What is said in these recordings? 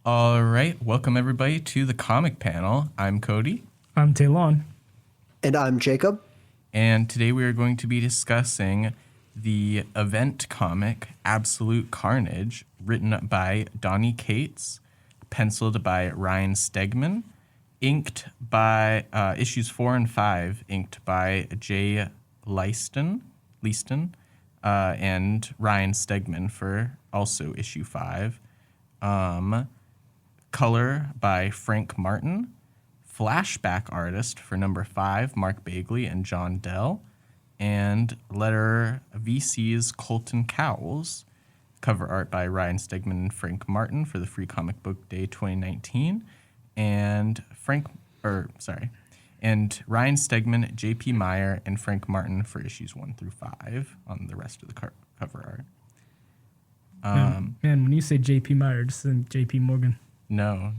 All right, welcome everybody to the comic panel. I'm Cody. I'm Talon. And I'm Jacob. And today we are going to be discussing the event comic Absolute Carnage, written by Donny Cates, penciled by Ryan Stegman, inked by issues 4 and 5, inked by Jay Leiston, and Ryan Stegman for also issue 5. Color by Frank Martin. Flashback artist for number 5, Mark Bagley and John Dell. And letter VC's Colton Cowles. Cover art by Ryan Stegman and Frank Martin for the Free Comic Book Day 2019. And and Ryan Stegman, J.P. Meyer, and Frank Martin for issues 1 through 5 on the rest of the cover art. Man, when you say J.P. Meyer, just think J.P. Morgan. No,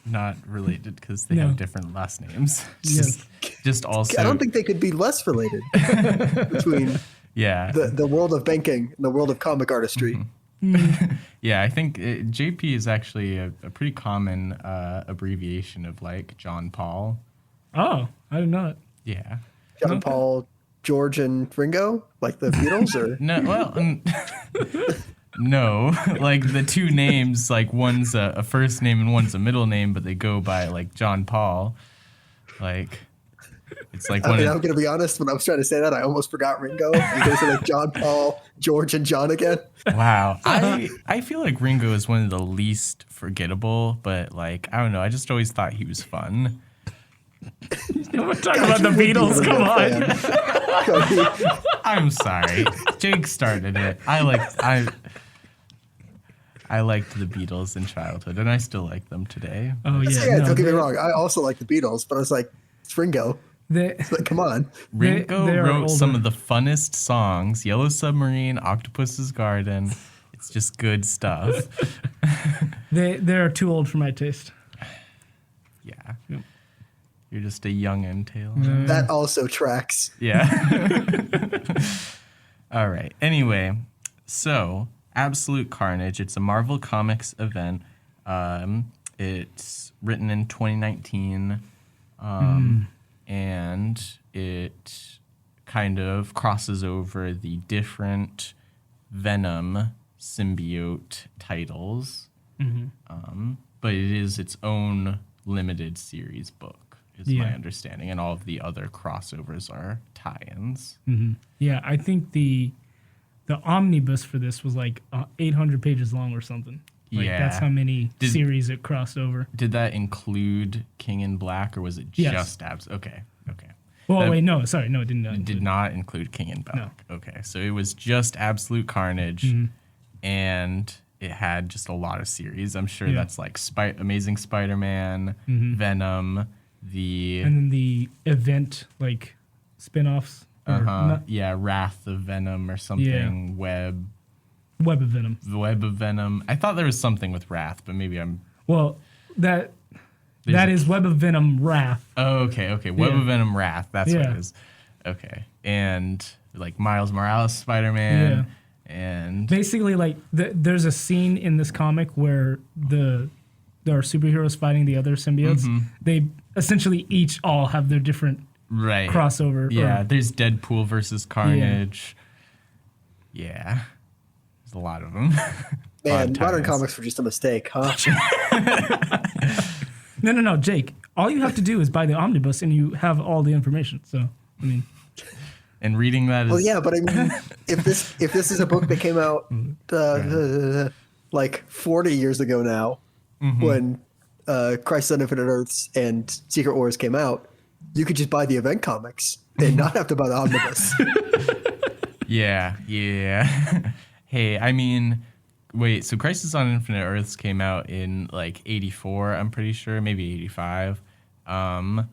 not related because they have different last names. Yes. Just also. I don't think they could be less related between the world of banking and the world of comic artistry. Mm-hmm. Yeah, I think JP is actually a pretty common abbreviation of like John Paul. Oh, I did not. Yeah. John Paul, George, and Ringo, like the Beatles, or no? Well, no. Like the two names, like one's a first name and one's a middle name, but they go by like John Paul. Like it's like I'm going to be honest. When I was trying to say that, I almost forgot Ringo because of like John Paul, George, and John again. Wow. I feel like Ringo is one of the least forgettable, but like I don't know. I just always thought he was fun. We're talking about the Beatles. Come on. I'm sorry. Jake started it. I liked the Beatles in childhood, and I still like them today. Oh yeah. Don't get me wrong. I also like the Beatles, but I was like, it's Ringo. It's like, come on. Ringo wrote some of the funnest songs: Yellow Submarine, Octopus's Garden. It's just good stuff. They're too old for my taste. Yeah. Yep. You're just a young tail. That also tracks. Yeah. All right. Anyway, so Absolute Carnage. It's a Marvel Comics event. It's written in 2019, and it kind of crosses over the different Venom symbiote titles, but it is its own limited series book. Is my understanding, and all of the other crossovers are tie-ins. Mm-hmm. Yeah, I think the omnibus for this was like 800 pages long or something. Like, that's how many series it crossed over. Did that include King in Black, or was it just Okay. Well, wait, no, sorry, no, it didn't. It did not include King in Black. No. Okay, so it was just Absolute Carnage, and it had just a lot of series. I'm sure that's like Amazing Spider-Man, Venom. And then the event like spin-offs. Wrath of Venom or something. Yeah. Web of Venom. The Web of Venom. I thought there was something with Wrath, but maybe I'm. Well, that is Web of Venom Wrath. Oh, okay. Web of Venom Wrath. That's what it is. Okay, and like Miles Morales Spider-Man, and basically like there's a scene in this comic where there are superheroes fighting the other symbiotes. They essentially all have their different crossover. Yeah, there's Deadpool versus Carnage. Yeah. There's a lot of them. Man, modern comics were just a mistake, huh? No, Jake. All you have to do is buy the omnibus and you have all the information. So, I mean... And reading that is... Well, yeah, but I mean, if this is a book that came out like 40 years ago now, when Crisis on Infinite Earths and Secret Wars came out, you could just buy the event comics and not have to buy the omnibus. Yeah. Hey, I mean, wait, so Crisis on Infinite Earths came out in like 84, I'm pretty sure, maybe 85. No,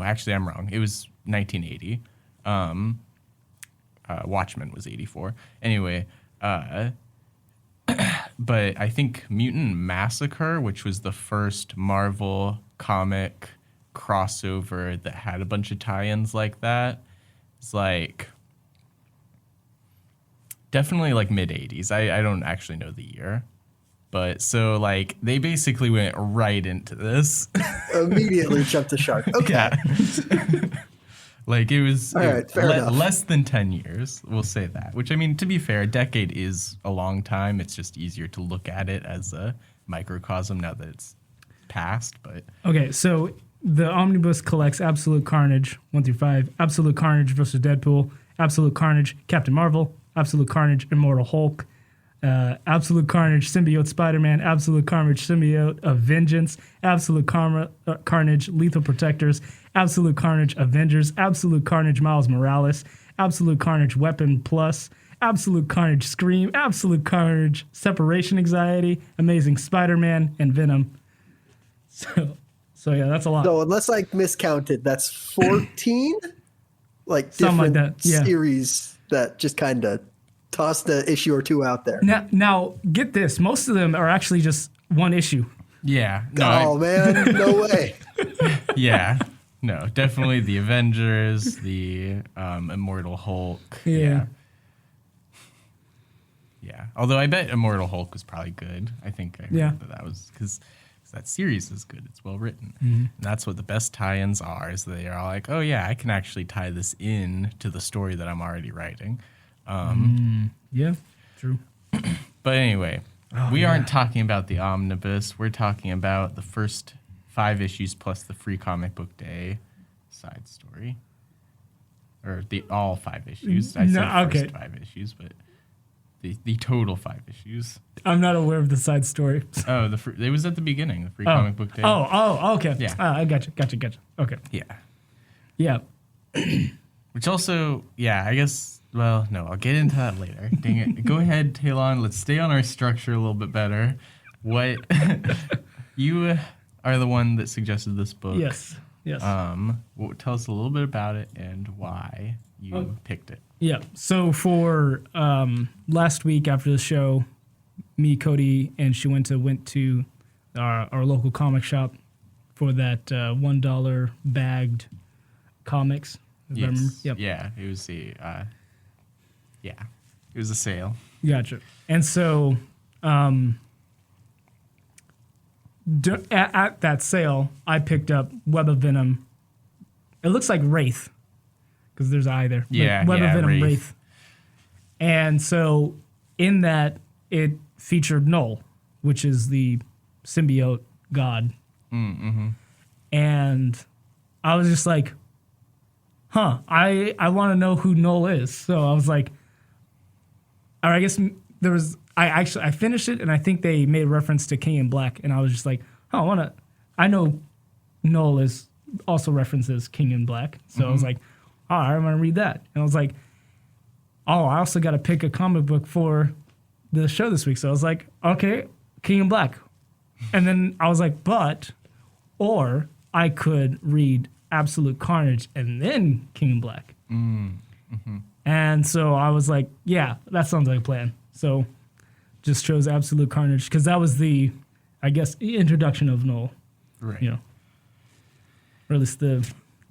actually I'm wrong. It was 1980. Watchmen was 84. Anyway, but I think Mutant Massacre, which was the first Marvel comic crossover that had a bunch of tie-ins like that, it's like definitely like mid 80s. I don't actually know the year. But so like they basically went right into this. Immediately jumped the shark. Okay. Yeah. Like it was enough. less than 10 years, we'll say that. Which, I mean, to be fair, a decade is a long time. It's just easier to look at it as a microcosm now that it's passed. But okay, so the omnibus collects Absolute Carnage 1 through 5, Absolute Carnage versus Deadpool, Absolute Carnage Captain Marvel, Absolute Carnage Immortal Hulk, Absolute Carnage Symbiote Spider-Man, Absolute Carnage Symbiote of Vengeance, Absolute Carnage Lethal Protectors, Absolute Carnage Avengers, Absolute Carnage Miles Morales, Absolute Carnage Weapon Plus, Absolute Carnage Scream, Absolute Carnage Separation Anxiety, Amazing Spider-Man, and Venom. So yeah, that's a lot. So unless I miscounted, that's 14 like Something different like that, yeah. series that just kind of tossed an issue or two out there. Now, get this. Most of them are actually just one issue. yeah. Man, no way. Yeah. No, definitely the Avengers, the Immortal Hulk. Yeah. Yeah. Although I bet Immortal Hulk was probably good. I think I heard that was because that series is good. It's well written. Mm-hmm. And that's what the best tie-ins are, is they are all like, oh, yeah, I can actually tie this in to the story that I'm already writing. Yeah, true. But anyway, we aren't talking about the omnibus. We're talking about the first 5 issues plus the free comic book day side story. Or all 5 issues. I said first 5 issues, but the total 5 issues. I'm not aware of the side story. Oh, it was at the beginning, the free comic book day. Oh, okay. Yeah. I gotcha. Okay. Yeah. Yeah. Which also, yeah, I guess, well, no, I'll get into that later. Dang it. Go ahead, Talon. Let's stay on our structure a little bit better. What, you are the one that suggested this book. Yes. Tell us a little bit about it and why you picked it. Yeah. So for last week after the show, me, Cody, and Shuenta went to our local comic shop for that $1 bagged comics. Yes. Yep. Yeah. It was it was a sale. Gotcha. And so at that sale, I picked up Web of Venom. It looks like Wraith, because there's an eye there. Yeah, Web of Venom, Wraith. And so in that, it featured Knull, which is the symbiote god. Mm-hmm. And I was just like, I want to know who Knull is. So I was like, or I guess there was, I finished it, and I think they made reference to King in Black, and I was just like, I know Knull is also references King in Black. So I was like, I want to read that. And I was like, I also got to pick a comic book for the show this week. So I was like, okay, King in Black. And then I was like, or I could read Absolute Carnage and then King in Black. Mm-hmm. And so I was like, yeah, that sounds like a plan. So just chose Absolute Carnage because that was the, I guess, introduction of Knull. Right. You know, or at least the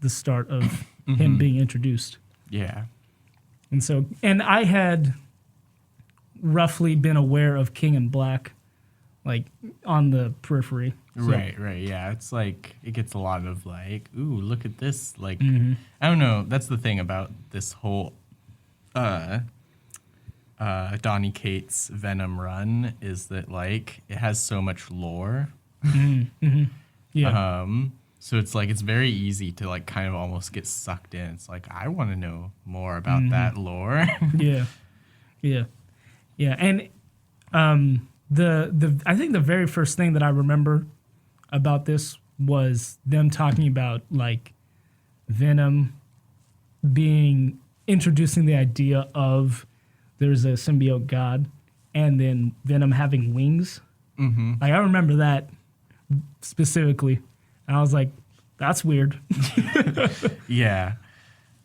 start of him being introduced. Yeah. And so, and I had roughly been aware of King in Black, like on the periphery. So. Right, yeah. It's like, it gets a lot of like, ooh, look at this. Like, I don't know. That's the thing about this whole Donny Cates Venom run is that like it has so much lore. Yeah. So it's like, it's very easy to like kind of almost get sucked in. It's like, I want to know more about that lore. Yeah. And I think the very first thing that I remember about this was them talking about like Venom introducing the idea of there's a symbiote god and then Venom having wings. Mm-hmm. Like I remember that specifically. And I was like, that's weird. Yeah.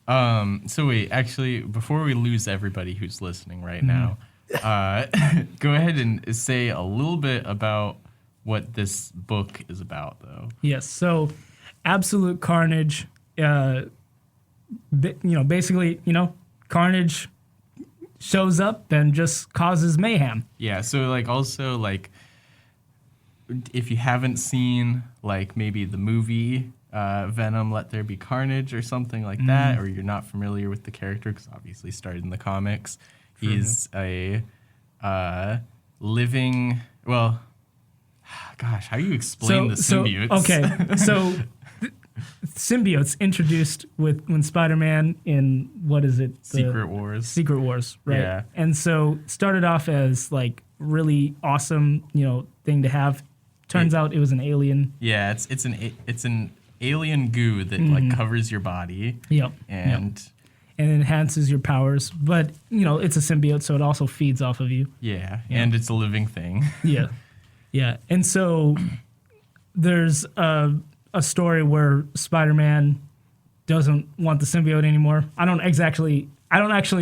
So wait, actually, before we lose everybody who's listening right now, go ahead and say a little bit about what this book is about, though. Yes. So, Absolute Carnage, basically, Carnage shows up and just causes mayhem. Yeah. So, like, also, like, if you haven't seen like maybe the movie Venom, Let There Be Carnage or something like that, or you're not familiar with the character because obviously started in the comics, he's a living. Well, gosh, how do you explain the symbiotes? So symbiotes introduced when Spider-Man in what is it? Secret Wars. Secret Wars, right? Yeah. And so started off as like really awesome, thing to have. Turns out it was an alien. Yeah, it's an alien goo that like covers your body. Yep. And enhances your powers, but it's a symbiote, so it also feeds off of you. Yeah. And it's a living thing. Yeah. Yeah. And so there's a story where Spider-Man doesn't want the symbiote anymore. I don't actually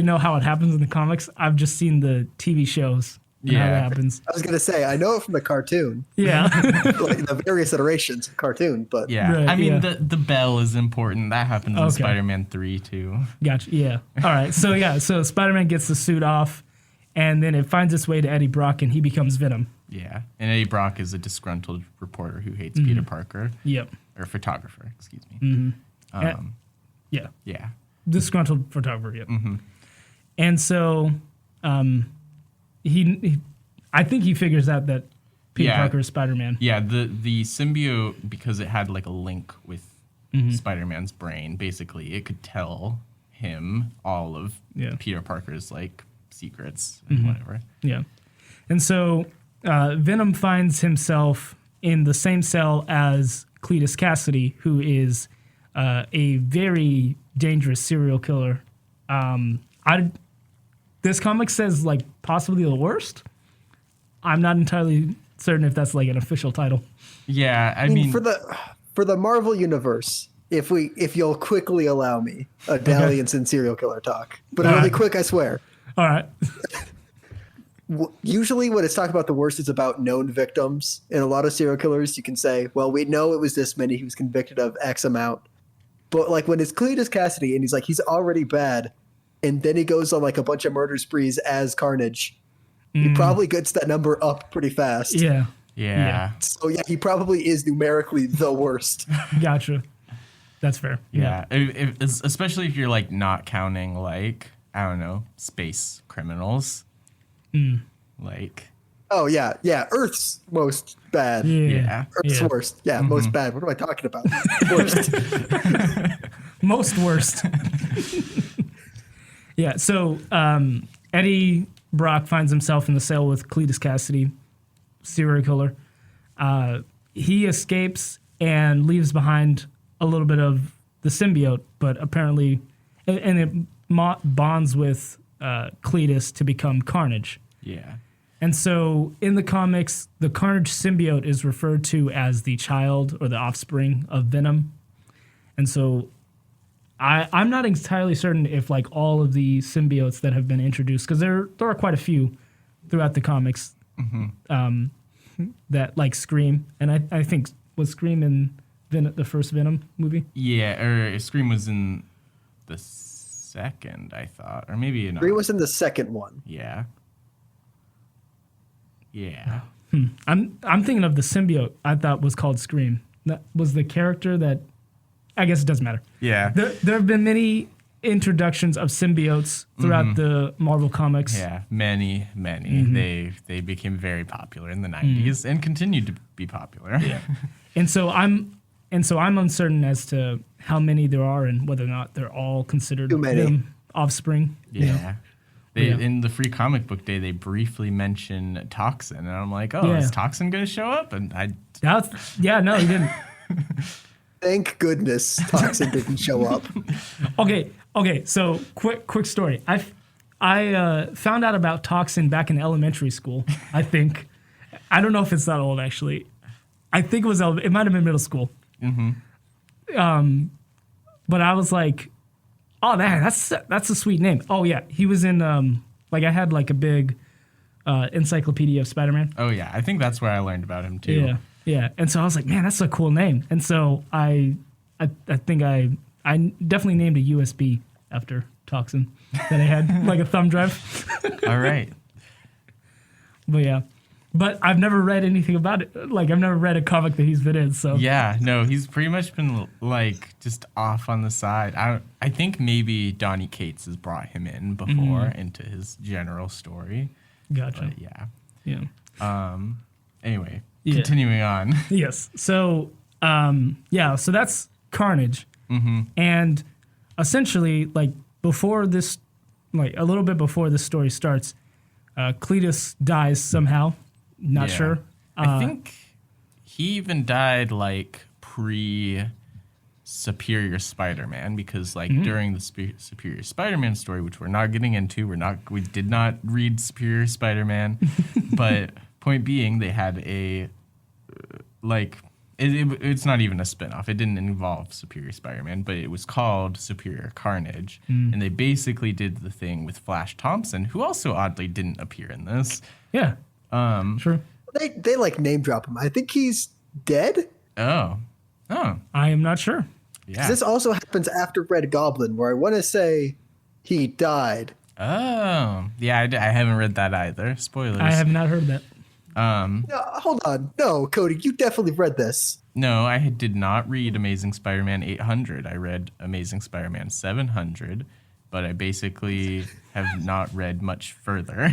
know how it happens in the comics. I've just seen the TV shows and how that happens. I was gonna say I know it from the cartoon. Yeah. Like the various iterations of cartoon, but Yeah. Right, I mean the bell is important. That happens in Spider-Man 3 too. Gotcha. Yeah. All right. So Spider-Man gets the suit off, and then it finds its way to Eddie Brock, and he becomes Venom. Yeah. And Eddie Brock is a disgruntled reporter who hates Peter Parker. Yep. Or photographer, excuse me. Yeah. Yeah. Disgruntled photographer. Yep. And so, I think he figures out that Peter Parker is Spider-Man. Yeah. The symbiote, because it had like a link with Spider-Man's brain, basically it could tell him all of Peter Parker's like secrets and whatever. Yeah. And so Venom finds himself in the same cell as Cletus Cassidy, who is a very dangerous serial killer. This comic says like possibly the worst. I'm not entirely certain if that's like an official title. Yeah, I mean for the Marvel universe, if you'll quickly allow me a dalliance in serial killer talk, but really quick, I swear. All right. Usually when it's talking about the worst, it's about known victims. In a lot of serial killers, you can say, well, we know it was this many. He was convicted of X amount. But like when it's Cletus Cassidy and he's already bad, and then he goes on like a bunch of murder sprees as Carnage, he probably gets that number up pretty fast. Yeah. So yeah, he probably is numerically the worst. Gotcha. That's fair. Yeah. Especially if you're like not counting like, I don't know, space criminals. Like, oh yeah, Earth's most bad. Yeah. Earth's worst. Yeah, most bad. What am I talking about? Worst. Most worst. Yeah. So Eddie Brock finds himself in the cell with Cletus Cassidy, serial killer. He escapes and leaves behind a little bit of the symbiote, but apparently, and it bonds with Cletus to become Carnage. Yeah. And so in the comics, the Carnage symbiote is referred to as the child or the offspring of Venom. And so I'm not entirely certain if like all of the symbiotes that have been introduced, because there are quite a few throughout the comics that like Scream. And I think was Scream in the first Venom movie? Yeah, or Scream was in the second, I thought. Or maybe in Scream was in the second one. Yeah. Yeah. I'm thinking of the symbiote I thought was called Scream. That was the character that, I guess it doesn't matter. Yeah. There have been many introductions of symbiotes throughout the Marvel comics. Yeah, many. They became very popular in the 90s and continued to be popular. Yeah. And so I'm uncertain as to how many there are and whether or not they're all considered them offspring. Yeah. In the Free Comic Book Day, they briefly mention Toxin, and I'm like, is Toxin going to show up? And no, he didn't. Thank goodness Toxin didn't show up. Okay. So quick story. I found out about Toxin back in elementary school. I think. I don't know if it's that old actually. I think it might have been middle school. But I was like, oh man, that's a sweet name. Oh yeah, he was in I had like a big encyclopedia of Spider-Man. Oh yeah, I think that's where I learned about him too. Yeah. And so I was like, man, that's a cool name. And so I think I definitely named a USB after Toxin that I had, like a thumb drive. All right. But yeah. But I've never read anything about it. Like, I've never read a comic that he's been in. So Yeah, no, he's pretty much been like just off on the side. I think maybe Donny Cates has brought him in before into his general story. Gotcha. But yeah. Yeah. Anyway, Yeah. continuing on. Yes. So, so that's Carnage. And essentially, like, before this, like, a little bit before this story starts, Cletus dies somehow. Not Yeah. sure. I think he even died like Superior Spider-Man, because like during the Superior Spider-Man story, which we're not getting into, we did not read Superior Spider-Man, but point being, they had a it's not even a spinoff. It didn't involve Superior Spider-Man, but it was called Superior Carnage, and they basically did the thing with Flash Thompson, who also oddly didn't appear in this. Yeah. Sure. They like name drop him. I think he's dead. Oh, I am not sure. yeah. This also happens after Red Goblin, where I want to say he died. Oh, yeah. I haven't read that either. Spoilers. I have not heard that. No, hold on. No, Cody, you definitely read this. No, I did not read Amazing Spider-Man 800. I read Amazing Spider-Man 700, but I basically have not read much further.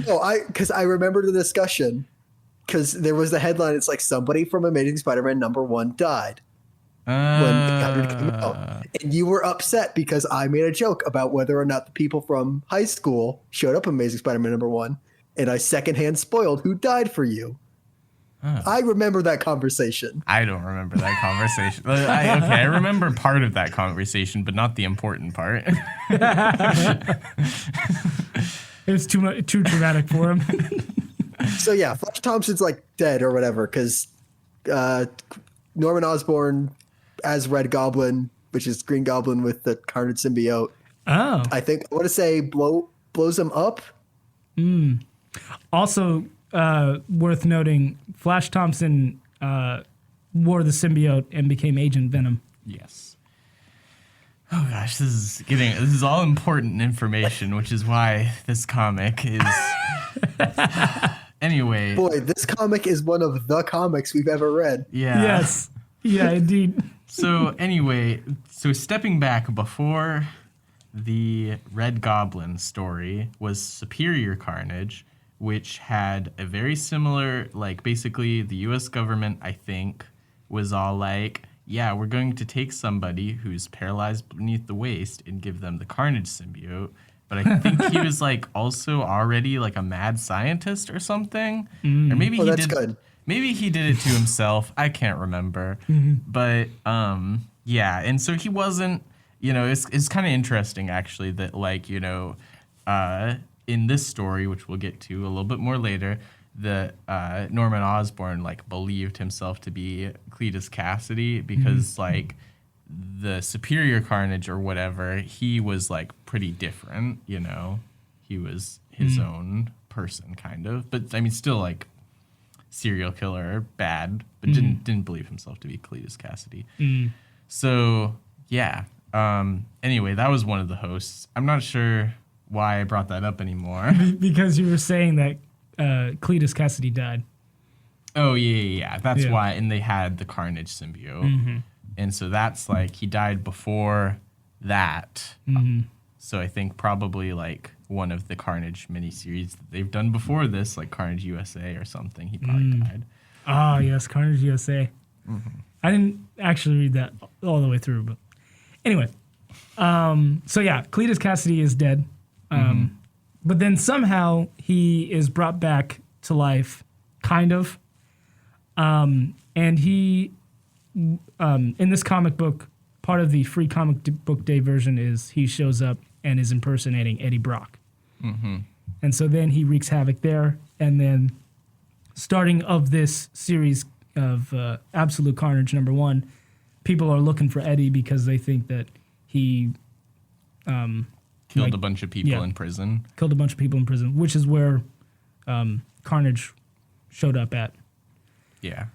No, because I remember the discussion, because there was the headline. It's like somebody from Amazing Spider-Man #1 died when 800 came out, and you were upset because I made a joke about whether or not the people from high school showed up in Amazing Spider-Man #1, and I secondhand spoiled who died for you. I remember that conversation. I don't remember that conversation. I remember part of that conversation, but not the important part. It was too dramatic for him. So yeah, Flash Thompson's like dead or whatever, because Norman Osborn as Red Goblin, which is Green Goblin with the Carnage symbiote. Oh. I want to say blows him up. Also, worth noting, Flash Thompson wore the symbiote and became Agent Venom. Yes. Oh gosh, this is all important information, which is why this comic is. Anyway. Boy, this comic is one of the comics we've ever read. Yeah. Yes. Yeah, indeed. So anyway, stepping back, before the Red Goblin story was Superior Carnage, which had a very similar, like, basically the U.S. government, I think, was all like, yeah, we're going to take somebody who's paralyzed beneath the waist and give them the Carnage symbiote. But I think he was like also already like a mad scientist or something. Or maybe he that's did. good. Maybe he did it to himself. I can't remember. But yeah, and so he wasn't. It's kind of interesting actually that, like, in this story, which we'll get to a little bit more later, that Norman Osborn like believed himself to be Cletus Cassidy because like the Superior Carnage or whatever, he was like pretty different, he was his own person kind of, but I mean still like serial killer, bad, but didn't believe himself to be Cletus Cassidy. So yeah, anyway, that was one of the hosts. I'm not sure why I brought that up anymore. Because you were saying that Cletus Cassidy died. Oh, yeah. That's why. And they had the Carnage symbiote. And so that's like, he died before that. So I think probably like one of the Carnage miniseries that they've done before this, like Carnage USA or something, he probably died. Ah, yes, Carnage USA. I didn't actually read that all the way through, but anyway. So yeah, Cletus Cassidy is dead. But then somehow he is brought back to life, kind of. And he, in this comic book, part of the free comic book day version is he shows up and is impersonating Eddie Brock. And so then he wreaks havoc there. And then starting of this series of Absolute Carnage #1, people are looking for Eddie because they think that he killed a bunch of people in prison. Killed a bunch of people in prison, which is where Carnage showed up at. Yeah.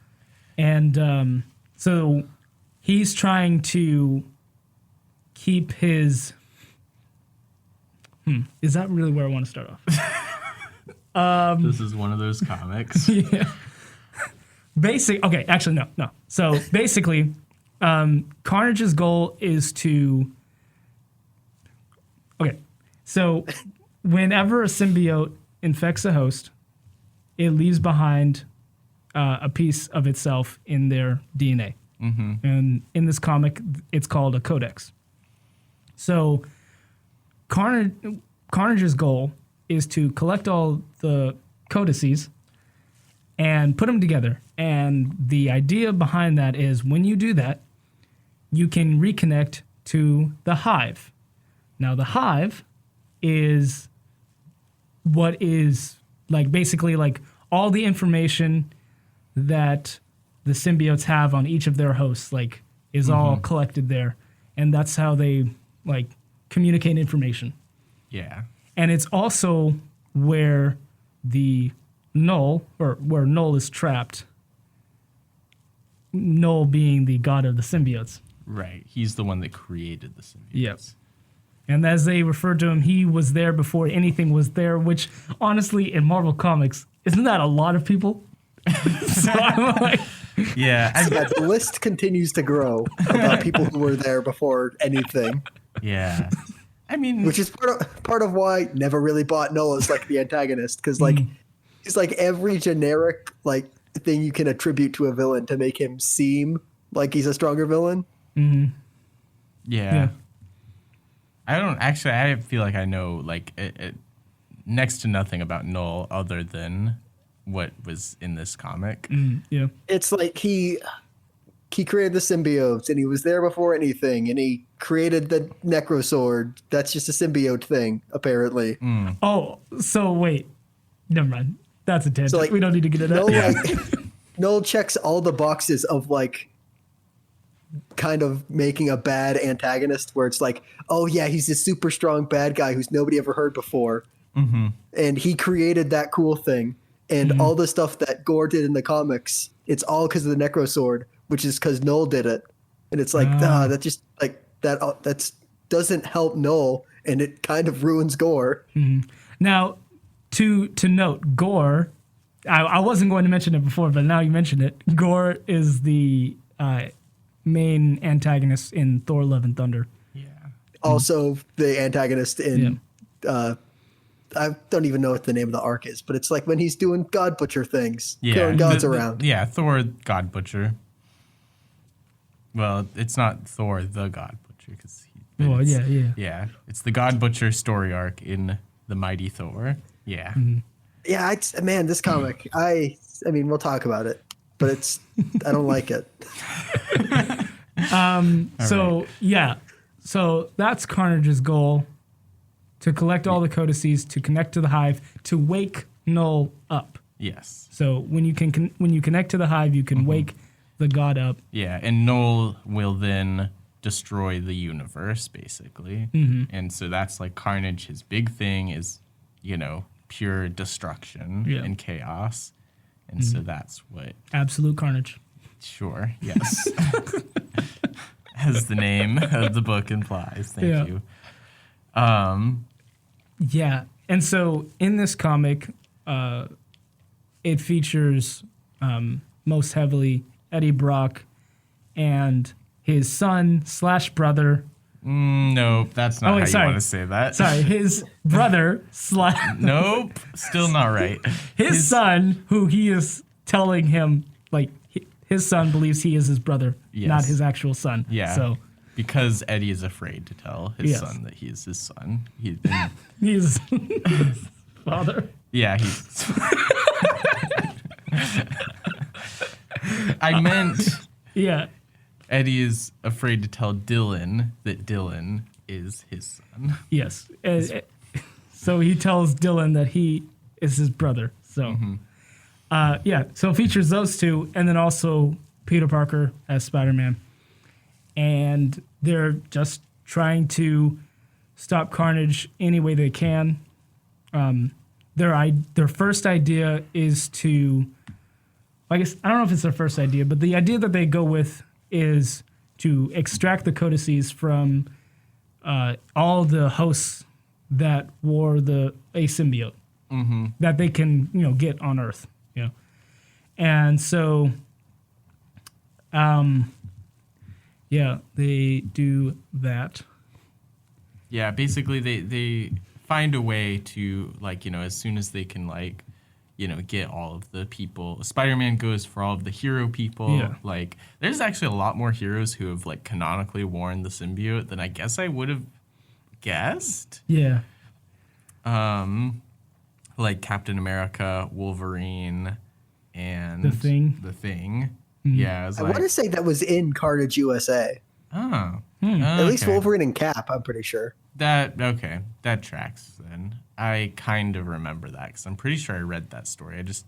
And so he's trying to keep his... Is that really where I want to start off? This is one of those comics. Yeah. Okay, actually, no. So basically, Carnage's goal is to. Okay, so whenever a symbiote infects a host, it leaves behind a piece of itself in their DNA. Mm-hmm. And in this comic, it's called a codex. So Carnage's goal is to collect all the codices and put them together. And the idea behind that is when you do that, you can reconnect to the hive. Now, the hive is what is like basically like all the information that the symbiotes have on each of their hosts, like is all collected there. And that's how they like communicate information. Yeah. And it's also where the Knull, or where Knull is trapped. Knull being the god of the symbiotes. Right. He's the one that created the symbiotes. Yep. And as they refer to him, he was there before anything was there, which honestly, in Marvel Comics, isn't that a lot of people? So I'm like, yeah. The list continues to grow about people who were there before anything. Yeah. I mean, which is part of why I never really bought Knull as like the antagonist, because like he's like every generic like thing you can attribute to a villain to make him seem like he's a stronger villain. Mm-hmm. Yeah. I feel like I know like next to nothing about Knull other than what was in this comic. Yeah. It's like he created the symbiotes and he was there before anything and he created the necrosword. That's just a symbiote thing, apparently. Oh, so wait. Never mind. That's a tangent. So, like, we don't need to get into that. Knull checks all the boxes of like kind of making a bad antagonist where it's like, oh yeah, he's this super strong bad guy who's nobody ever heard before. Mm-hmm. And he created that cool thing. And all the stuff that Gore did in the comics, it's all because of the necrosword, which is because Knull did it. And it's like, that just like that doesn't help Knull, and it kind of ruins Gore. Mm-hmm. Now, to note, Gore, I wasn't going to mention it before, but now you mentioned it. Gore is the main antagonist in Thor: Love and Thunder. Yeah. Also, the antagonist in I don't even know what the name of the arc is, but it's like when he's doing God Butcher things, killing gods around. Yeah, Thor God Butcher. Well, it's not Thor the God Butcher because yeah, it's the God Butcher story arc in the Mighty Thor. Yeah, yeah. Man, this comic. I mean, we'll talk about it, but I don't like it. So that's Carnage's goal. To collect all the codices, to connect to the hive, to wake Knull up. Yes. So when you connect to the hive, you can wake the god up. Yeah, and Knull will then destroy the universe, basically. Mm-hmm. And so that's like Carnage. His big thing is, pure destruction and chaos. And so that's what... Absolute Carnage. Sure, yes. As the name of the book implies. Thank you. Yeah, and so in this comic, it features most heavily Eddie Brock and his son / brother. Nope, that's not how you want to say that. Sorry, his brother / Nope, still not right. His son, who he is telling him, like, his son believes he is his brother, not his actual son. Yeah. So. Because Eddie is afraid to tell his son that he is his son. He's his father. Yeah, he's... I meant... Yeah. Eddie is afraid to tell Dylan that Dylan is his son. Yes. So he tells Dylan that he is his brother. So, so it features those two, and then also Peter Parker as Spider-Man. And they're just trying to stop Carnage any way they can. Their first idea is to, I guess, I don't know if it's their first idea, but the idea that they go with is to extract the codices from all the hosts that wore a symbiote. that they can, get on Earth. And so, they do that. Yeah, basically they find a way to, like, as soon as they can, like, get all of the people. Spider-Man goes for all of the hero people. Yeah. Like, there's actually a lot more heroes who have, like, canonically worn the symbiote than I guess I would have guessed. Yeah. Like Captain America, Wolverine, and The Thing. Mm-hmm. Yeah, I want to say that was in Carnage USA. Oh. At least Wolverine and Cap, I'm pretty sure. That tracks then. I kind of remember that because I'm pretty sure I read that story. I just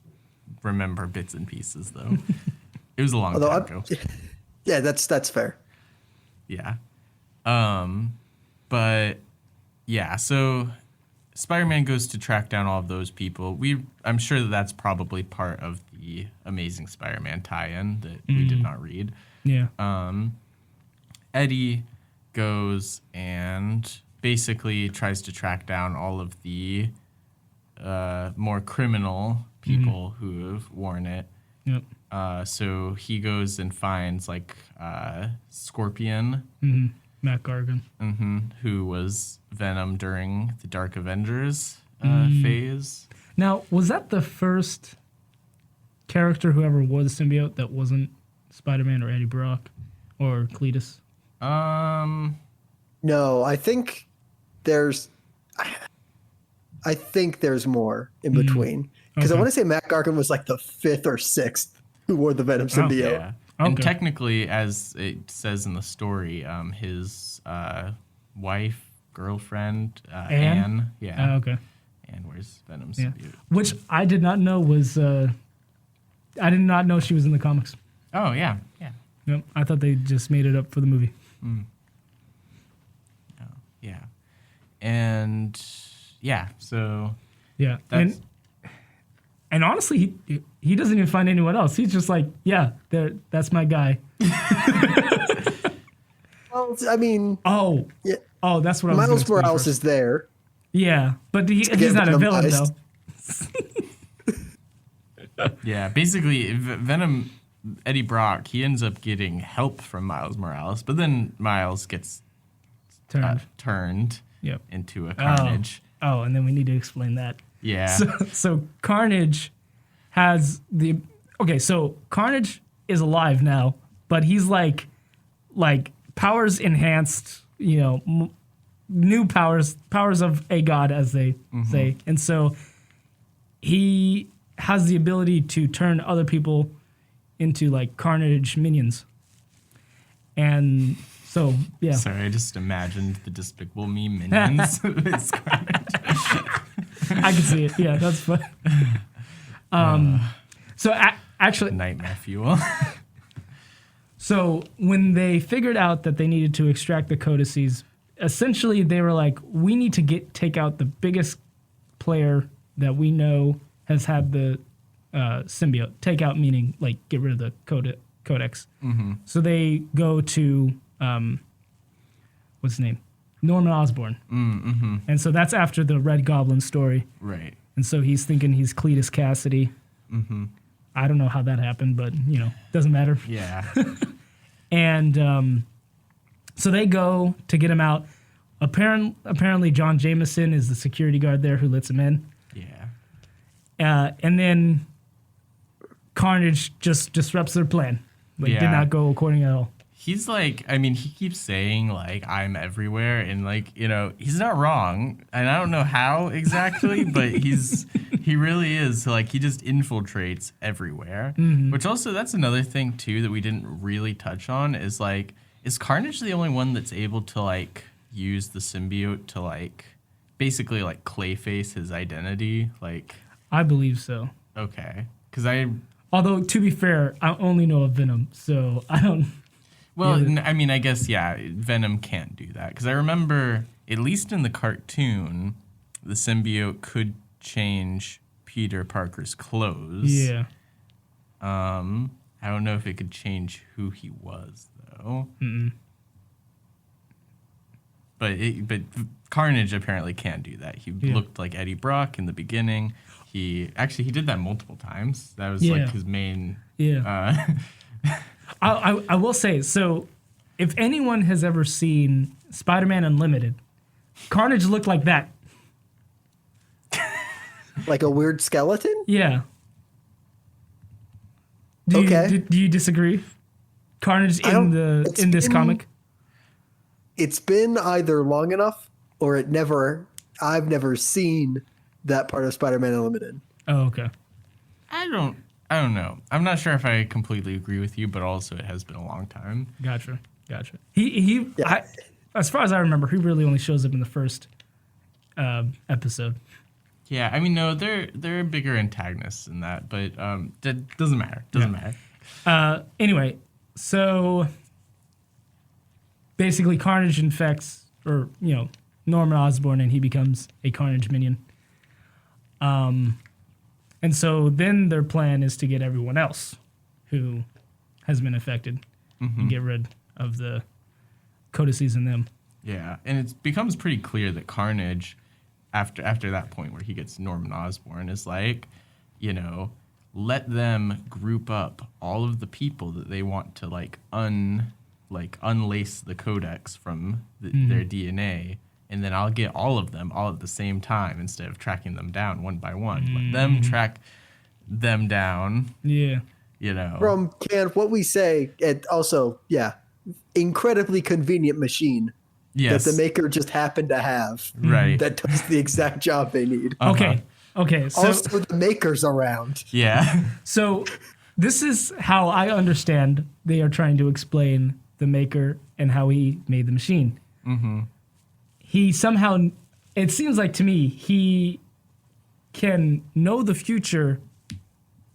remember bits and pieces, though. It was a long time ago. Yeah, that's fair. Yeah. But yeah, so Spider-Man goes to track down all of those people. I'm sure that's probably part of the Amazing Spider-Man tie-in that we did not read. Yeah. Eddie goes and basically tries to track down all of the more criminal people who have worn it. Yep. So he goes and finds, like, Scorpion. Matt Gargan. Who was Venom during the Dark Avengers phase. Now, was that the first character who ever wore the symbiote that wasn't Spider-Man or Eddie Brock or Cletus? No, I think there's more in between. Because I want to say Matt Gargan was like the 5th or 6th who wore the Venom symbiote. Yeah. And technically, as it says in the story, his wife, girlfriend, Anne. Yeah. Okay. Anne wears Venom symbiote. Which I did not know was... I did not know she was in the comics. Oh, yeah. Yeah. Yep. I thought they just made it up for the movie. Oh, yeah. And, yeah, so... Yeah. And honestly, he doesn't even find anyone else. He's just like, yeah, that's my guy. Well, I mean... Oh. Yeah. Oh, that's what I was Miles Morales is there. Yeah, but he's not a villain, though. Yeah, basically, Venom, Eddie Brock, he ends up getting help from Miles Morales, but then Miles gets turned into a Carnage. Oh, and then we need to explain that. Yeah. So Carnage has the... Okay, so Carnage is alive now, but he's like powers enhanced, new powers of a god, as they say. And so he has the ability to turn other people into, like, Carnage minions. And so, yeah. Sorry, I just imagined the Despicable Me minions. It's Carnage. I can see it. Yeah, that's fun. So actually... Nightmare fuel. So when they figured out that they needed to extract the codices, essentially they were like, we need to take out the biggest player that we know has had the symbiote. Take out meaning, like, get rid of the codex. So they go to, what's his name? Norman Osborn. And so that's after the Red Goblin story. Right. And so he's thinking he's Cletus Cassidy. I don't know how that happened, but, doesn't matter. Yeah. And so they go to get him out. Apparently John Jameson is the security guard there who lets him in. Yeah. And then Carnage just disrupts their plan. Did not go according at all. He's like, I mean, he keeps saying, like, I'm everywhere, and, like, he's not wrong, and I don't know how exactly, but he really is. Like, he just infiltrates everywhere, which also, that's another thing, too, that we didn't really touch on, is, like, is Carnage the only one that's able to, like, use the symbiote to, like, basically, like, clayface his identity? Like, I believe so. Okay. Although, to be fair, I only know of Venom, so I don't... Well, I mean, I guess, yeah, Venom can't do that. Because I remember, at least in the cartoon, the symbiote could change Peter Parker's clothes. Yeah. I don't know if it could change who he was, though. but Carnage apparently can do that. He looked like Eddie Brock in the beginning. He did that multiple times. That was like his main. Yeah. I will say, so if anyone has ever seen Spider-Man Unlimited, Carnage looked like that. Like a weird skeleton? Yeah. Do you disagree? Carnage in this comic? It's been either long enough or I've never seen that part of Spider-Man Unlimited. Oh, okay. I don't know. I'm not sure if I completely agree with you, but also it has been a long time. Gotcha. As far as I remember, he really only shows up in the first episode. Yeah, I mean, no, they're bigger antagonists than that, but that doesn't matter. Doesn't matter. Anyway, so basically Carnage infects, or, Norman Osborn, and he becomes a Carnage minion. And so then their plan is to get everyone else who has been affected and get rid of the codices in them. Yeah, and it becomes pretty clear that Carnage, after that point where he gets Norman Osborn, is like, let them group up all of the people that they want to unlace the codex from their DNA, and then I'll get all of them all at the same time instead of tracking them down one by one. Let them track them down. Yeah. From what we say, and also, incredibly convenient machine. Yes. That the maker just happened to have. Right. That does the exact job they need. Okay. So also, the maker's around. Yeah. So this is how I understand they are trying to explain the maker and how he made the machine. Mm-hmm. He somehow, it seems like to me, he can know the future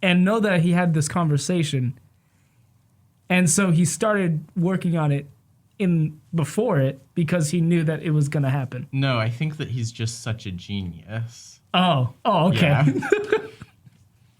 and know that he had this conversation. And so he started working on it before it because he knew that it was going to happen. No, I think that he's just such a genius. Oh, okay. Yeah.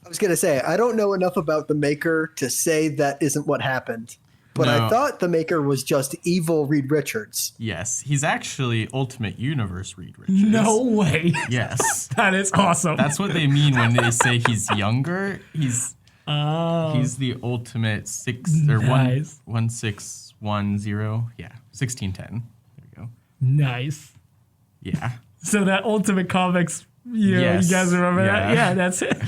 I was going to say, I don't know enough about the maker to say that isn't what happened. But No. I thought the maker was just evil Reed Richards. Yes, he's actually Ultimate Universe Reed Richards. No way. Yes. That is awesome. That's what they mean when they say he's younger. He's the ultimate Nice. 1610. Yeah, 1610. There you go. Nice. Yeah. So that Ultimate Comics, Yes. you guys remember that? Yeah. Yeah, that's it.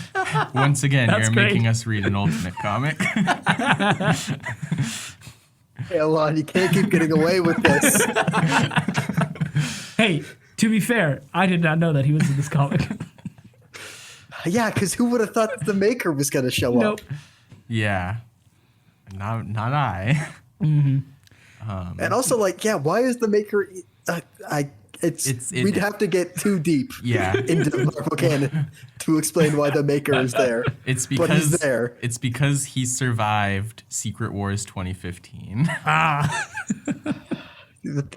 Once again, That's you're great. making us read an Ultimate comic. Hey, Alon, you can't keep getting away with this. Hey, to be fair, I did not know that he was in this comic. Yeah, because who would have thought that the maker was going to show Nope. up? Yeah. Not I. And also, why is the maker... we'd have to get too deep Yeah. into Marvel canon to explain why the maker is there. It's But he's because there. It's because he survived Secret Wars 2015.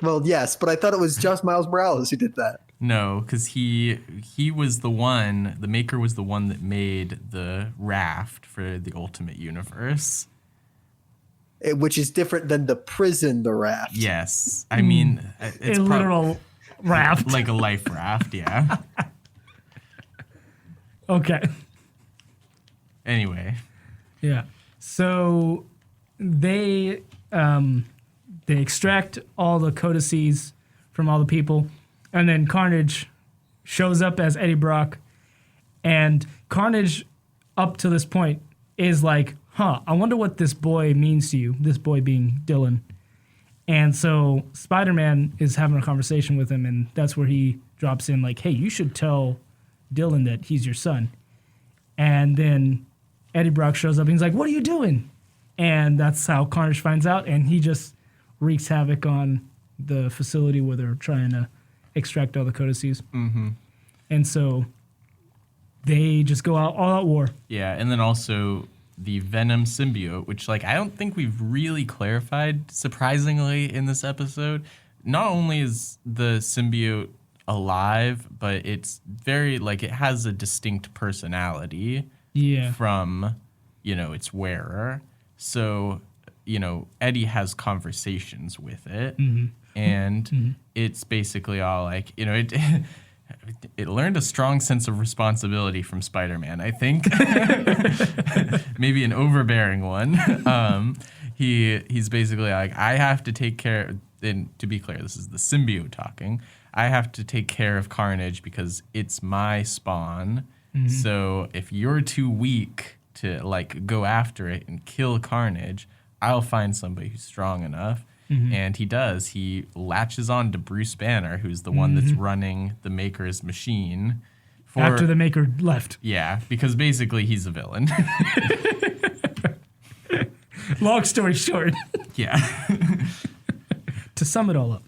Well, yes, but I thought it was just Miles Morales who did that. No, because he was the maker was the one that made the raft for the Ultimate Universe. Which is different than the prison, the raft. Yes. I mean, it's A literal raft. like a life raft, yeah. Okay. Anyway. Yeah. So they extract all the codices from all the people, and then Carnage shows up as Eddie Brock, and Carnage up to this point is like, I wonder what this boy means to you, this boy being Dylan. And so Spider-Man is having a conversation with him, and that's where he drops in like, hey, you should tell Dylan that he's your son. And then Eddie Brock shows up and he's like, what are you doing? And that's how Carnage finds out, and he just wreaks havoc on the facility where they're trying to extract all the codices. Mm-hmm. And so they just go out all out war. Yeah, and then also the Venom symbiote, which I don't think we've really clarified, surprisingly, in this episode. Not only is the symbiote alive, but it's very it has a distinct personality from its wearer. So Eddie has conversations with it, And it's basically all like, it learned a strong sense of responsibility from Spider-Man, I think. Maybe an overbearing one. He's basically like, I have to take care, and to be clear, this is the symbiote talking. I have to take care of Carnage because it's my spawn. So if you're too weak to like go after it and kill Carnage, I'll find somebody who's strong enough. And he does. He latches on to Bruce Banner, who's the one that's running the Maker's machine. After the Maker left. Yeah, because basically he's a villain. Long story short. Yeah. To sum it all up.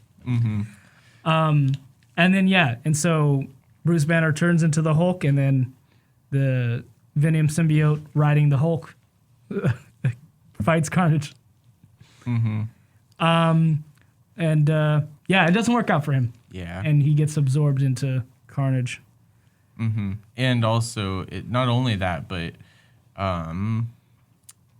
And then, and so Bruce Banner turns into the Hulk, and then the Venom symbiote riding the Hulk fights Carnage. It doesn't work out for him. Yeah. And he gets absorbed into Carnage. And also, not only that, but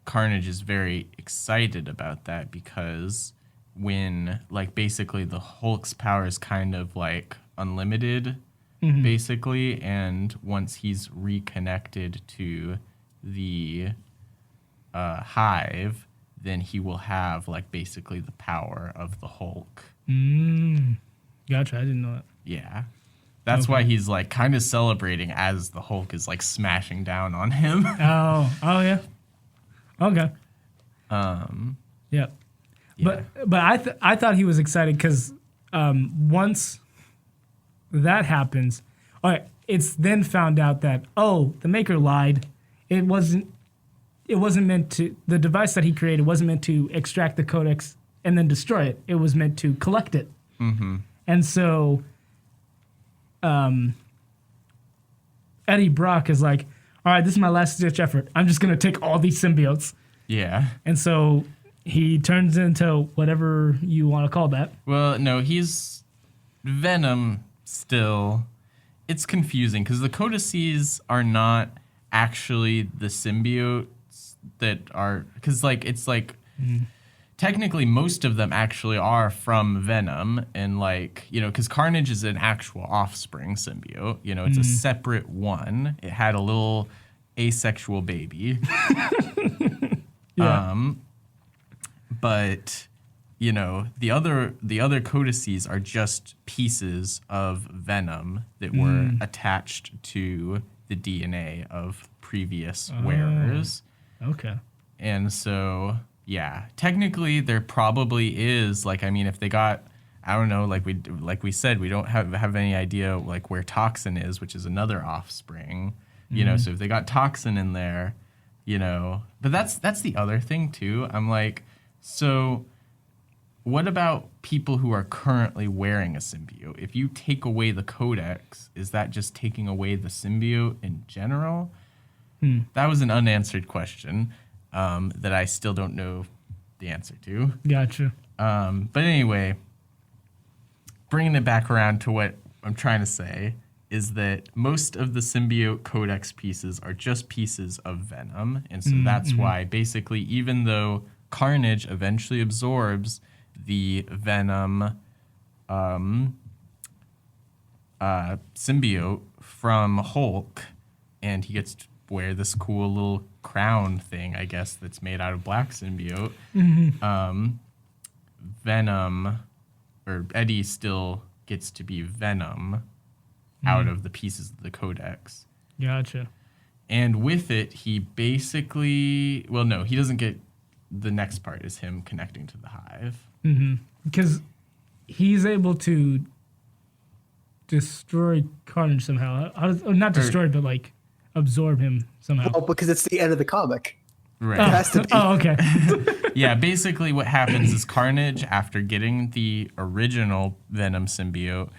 Carnage is very excited about that because when, like, basically the Hulk's power is kind of, like, unlimited, basically, and once he's reconnected to the Hive, then he will have, like, basically the power of the Hulk. Gotcha, I didn't know that. Yeah. That's why he's, like, kind of celebrating as the Hulk is, like, smashing down on him. Oh, yeah. Okay. Yeah. But I thought he was excited because once that happens, all right, it's then found out that, the Maker lied. It wasn't meant to, the device that he created wasn't meant to extract the codex and then destroy it. It was meant to collect it. And so Eddie Brock is like, all right, this is my last ditch effort. I'm just going to take all these symbiotes. Yeah. And so he turns into whatever you want to call that. Well, no, he's Venom still. It's confusing because the codices are not actually the symbiotes that are, because like it's like technically most of them actually are from Venom, and like, because Carnage is an actual offspring symbiote, it's a separate one. It had a little asexual baby. But the other codices are just pieces of Venom that were attached to the DNA of previous wearers. Okay. And so, yeah, technically there probably is, like, I mean, if they got, I don't know, like we said, we don't have any idea like where Toxin is, which is another offspring, so if they got Toxin in there, but that's the other thing too. I'm like, so what about people who are currently wearing a symbiote? If you take away the codex, is that just taking away the symbiote in general? That was an unanswered question that I still don't know the answer to. Gotcha. But anyway, bringing it back around to what I'm trying to say is that most of the symbiote codex pieces are just pieces of Venom. And so that's why basically, even though Carnage eventually absorbs the Venom symbiote from Hulk, and he gets to wear this cool little crown thing, I guess, that's made out of black symbiote. Venom, or Eddie still gets to be Venom out of the pieces of the codex. Gotcha. And with it, he basically, well, no, he doesn't get, the next part is him connecting to the Hive. Because he's able to destroy Carnage somehow. Not destroy, but like absorb him somehow. Oh, because it's the end of the comic. Right. It has to be. Oh, okay. Yeah, basically what happens is Carnage, after getting the original Venom symbiote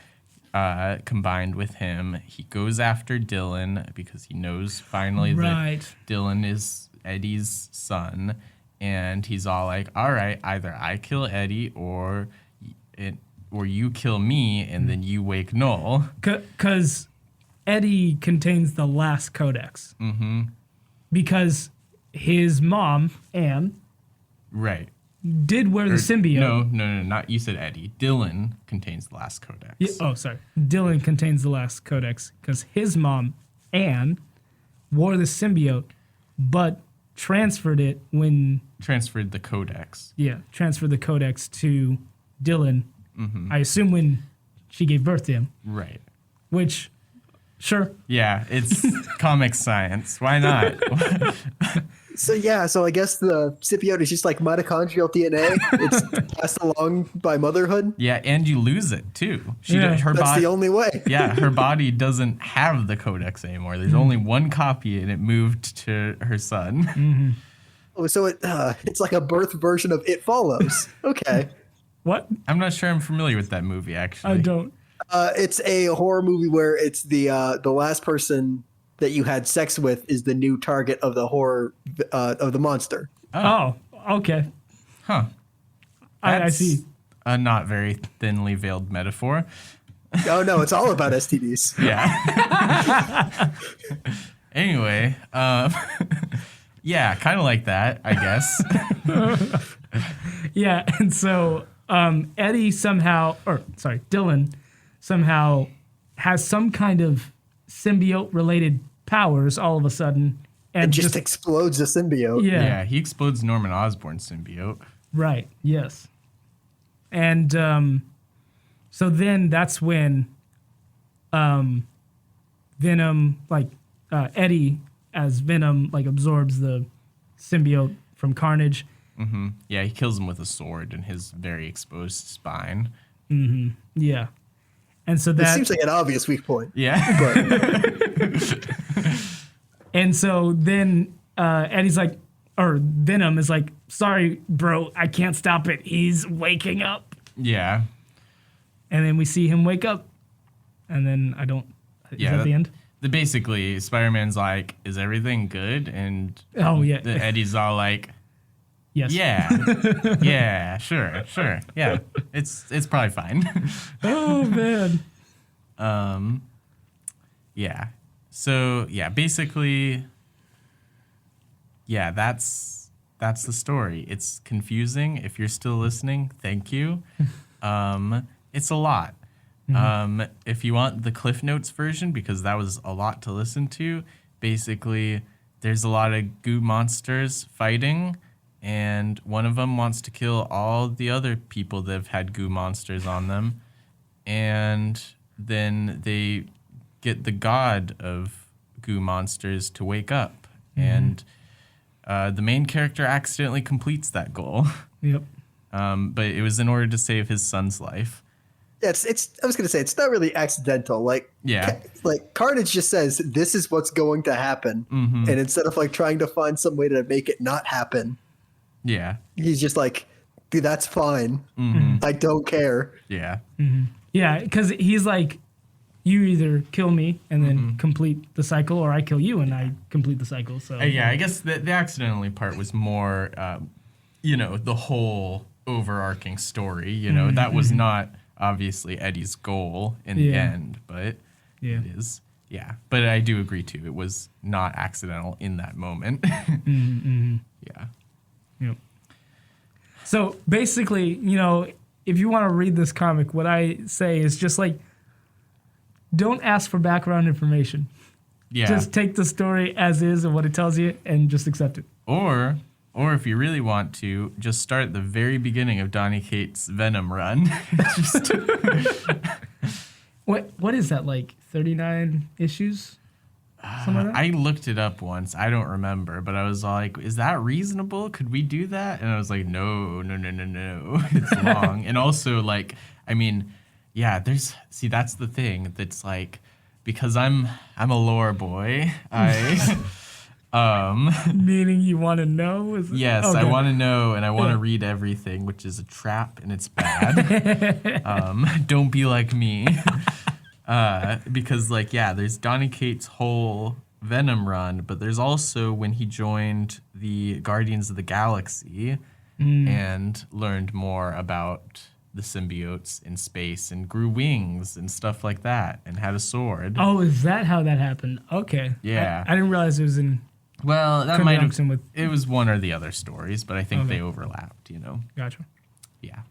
combined with him, he goes after Dylan because he knows finally that Dylan is Eddie's son. And he's all like, all right, either I kill Eddie or you kill me and then you wake Knull. Because Eddie contains the last codex. Because his mom, Anne, right, did wear the symbiote. No, not you said Eddie. Dylan contains the last codex. Sorry. Dylan contains the last codex because his mom, Anne, wore the symbiote, but transferred the codex. Yeah, transferred the codex to Dylan. Mm-hmm. I assume when she gave birth to him. Right. Which, sure. Yeah, it's comic science. Why not? So I guess the symbiote is just like mitochondrial DNA. It's passed along by motherhood. Yeah, and you lose it too. That's the only way. Yeah, her body doesn't have the codex anymore. There's only one copy, and it moved to her son. Mm-hmm. Oh, so it's like a birth version of It Follows. Okay. What? I'm not sure I'm familiar with that movie, actually. I don't. It's a horror movie where it's the last person that you had sex with is the new target of the horror of the monster. Oh, okay. Huh. I see. A not very thinly veiled metaphor. Oh, no, it's all about STDs. Yeah. Anyway, yeah, kind of like that, I guess. Yeah, and so Dylan somehow has some kind of symbiote-related powers all of a sudden. And just explodes the symbiote. Yeah, he explodes Norman Osborn's symbiote. Right, yes. And so then that's when Venom, Eddie as Venom, absorbs the symbiote from Carnage. Mm-hmm. Yeah, he kills him with a sword in his very exposed spine. Mm-hmm. Yeah. And so that seems like an obvious weak point. Yeah. And so then Venom is like, sorry, bro, I can't stop it. He's waking up. Yeah. And then we see him wake up. And then is that the end? Basically, Spider-Man's like, is everything good? And Eddie's all like, yes. Yeah. Yeah, sure. Yeah. It's probably fine. Oh man. Yeah. So, yeah, basically that's the story. It's confusing. If you're still listening, thank you. It's a lot. Mm-hmm. If you want the Cliff Notes version, because that was a lot to listen to, basically there's a lot of goo monsters fighting, and one of them wants to kill all the other people that have had goo monsters on them, and then they get the god of goo monsters to wake up, and the main character accidentally completes that goal. Yep. But it was in order to save his son's life. Yeah, I was gonna say it's not really accidental. Carnage just says this is what's going to happen, and instead of trying to find some way to make it not happen, he's just like, dude, that's fine. I don't care. Yeah. Yeah, because he's like, you either kill me and then complete the cycle, or I kill you and I complete the cycle. So I guess the accidentally part was more, the whole overarching story. That was not obviously Eddie's goal in the end, but it is. Yeah, but I do agree too. It was not accidental in that moment. Yeah. Yep. So basically, if you want to read this comic, what I say is just don't ask for background information. Yeah. Just take the story as is and what it tells you and just accept it. Or if you really want to, just start at the very beginning of Donny Cates' Venom run. What is that, 39 issues? Something like that? I looked it up once. I don't remember, but I was like, is that reasonable? Could we do that? And I was like, no. It's long. And also, that's the thing. That's because I'm a lore boy, Meaning you want to know? Yes, okay. I want to know, and I want to read everything, which is a trap, and it's bad. Don't be like me. Because, there's Donny Cates' whole Venom run, but there's also when he joined the Guardians of the Galaxy and learned more about the symbiotes in space and grew wings and stuff like that and had a sword. Oh, is that how that happened? Okay. Yeah. I didn't realize it was in Well, that might have. With, it was one or the other stories, but I think they overlapped. Gotcha. Yeah.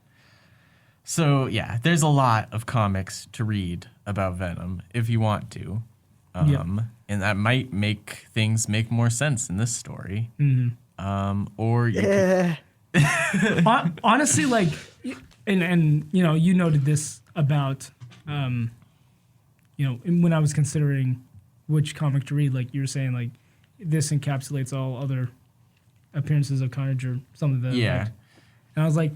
So yeah, there's a lot of comics to read about Venom if you want to, and that might make things make more sense in this story. Or you could, honestly, like, and you noted this about, when I was considering which comic to read, like you were saying, like this encapsulates all other appearances of Carnage or something that. Yeah. And I was like,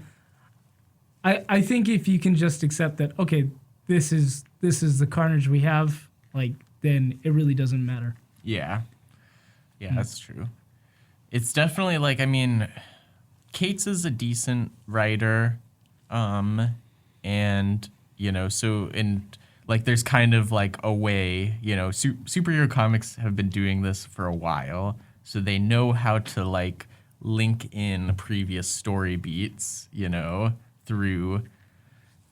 I think if you can just accept that, okay, this is the Carnage we have, like, then it really doesn't matter. Yeah. Yeah, that's true. It's definitely like, I mean, Cates is a decent writer, and so like there's kind of like a way, superhero comics have been doing this for a while, so they know how to like link in previous story beats, through,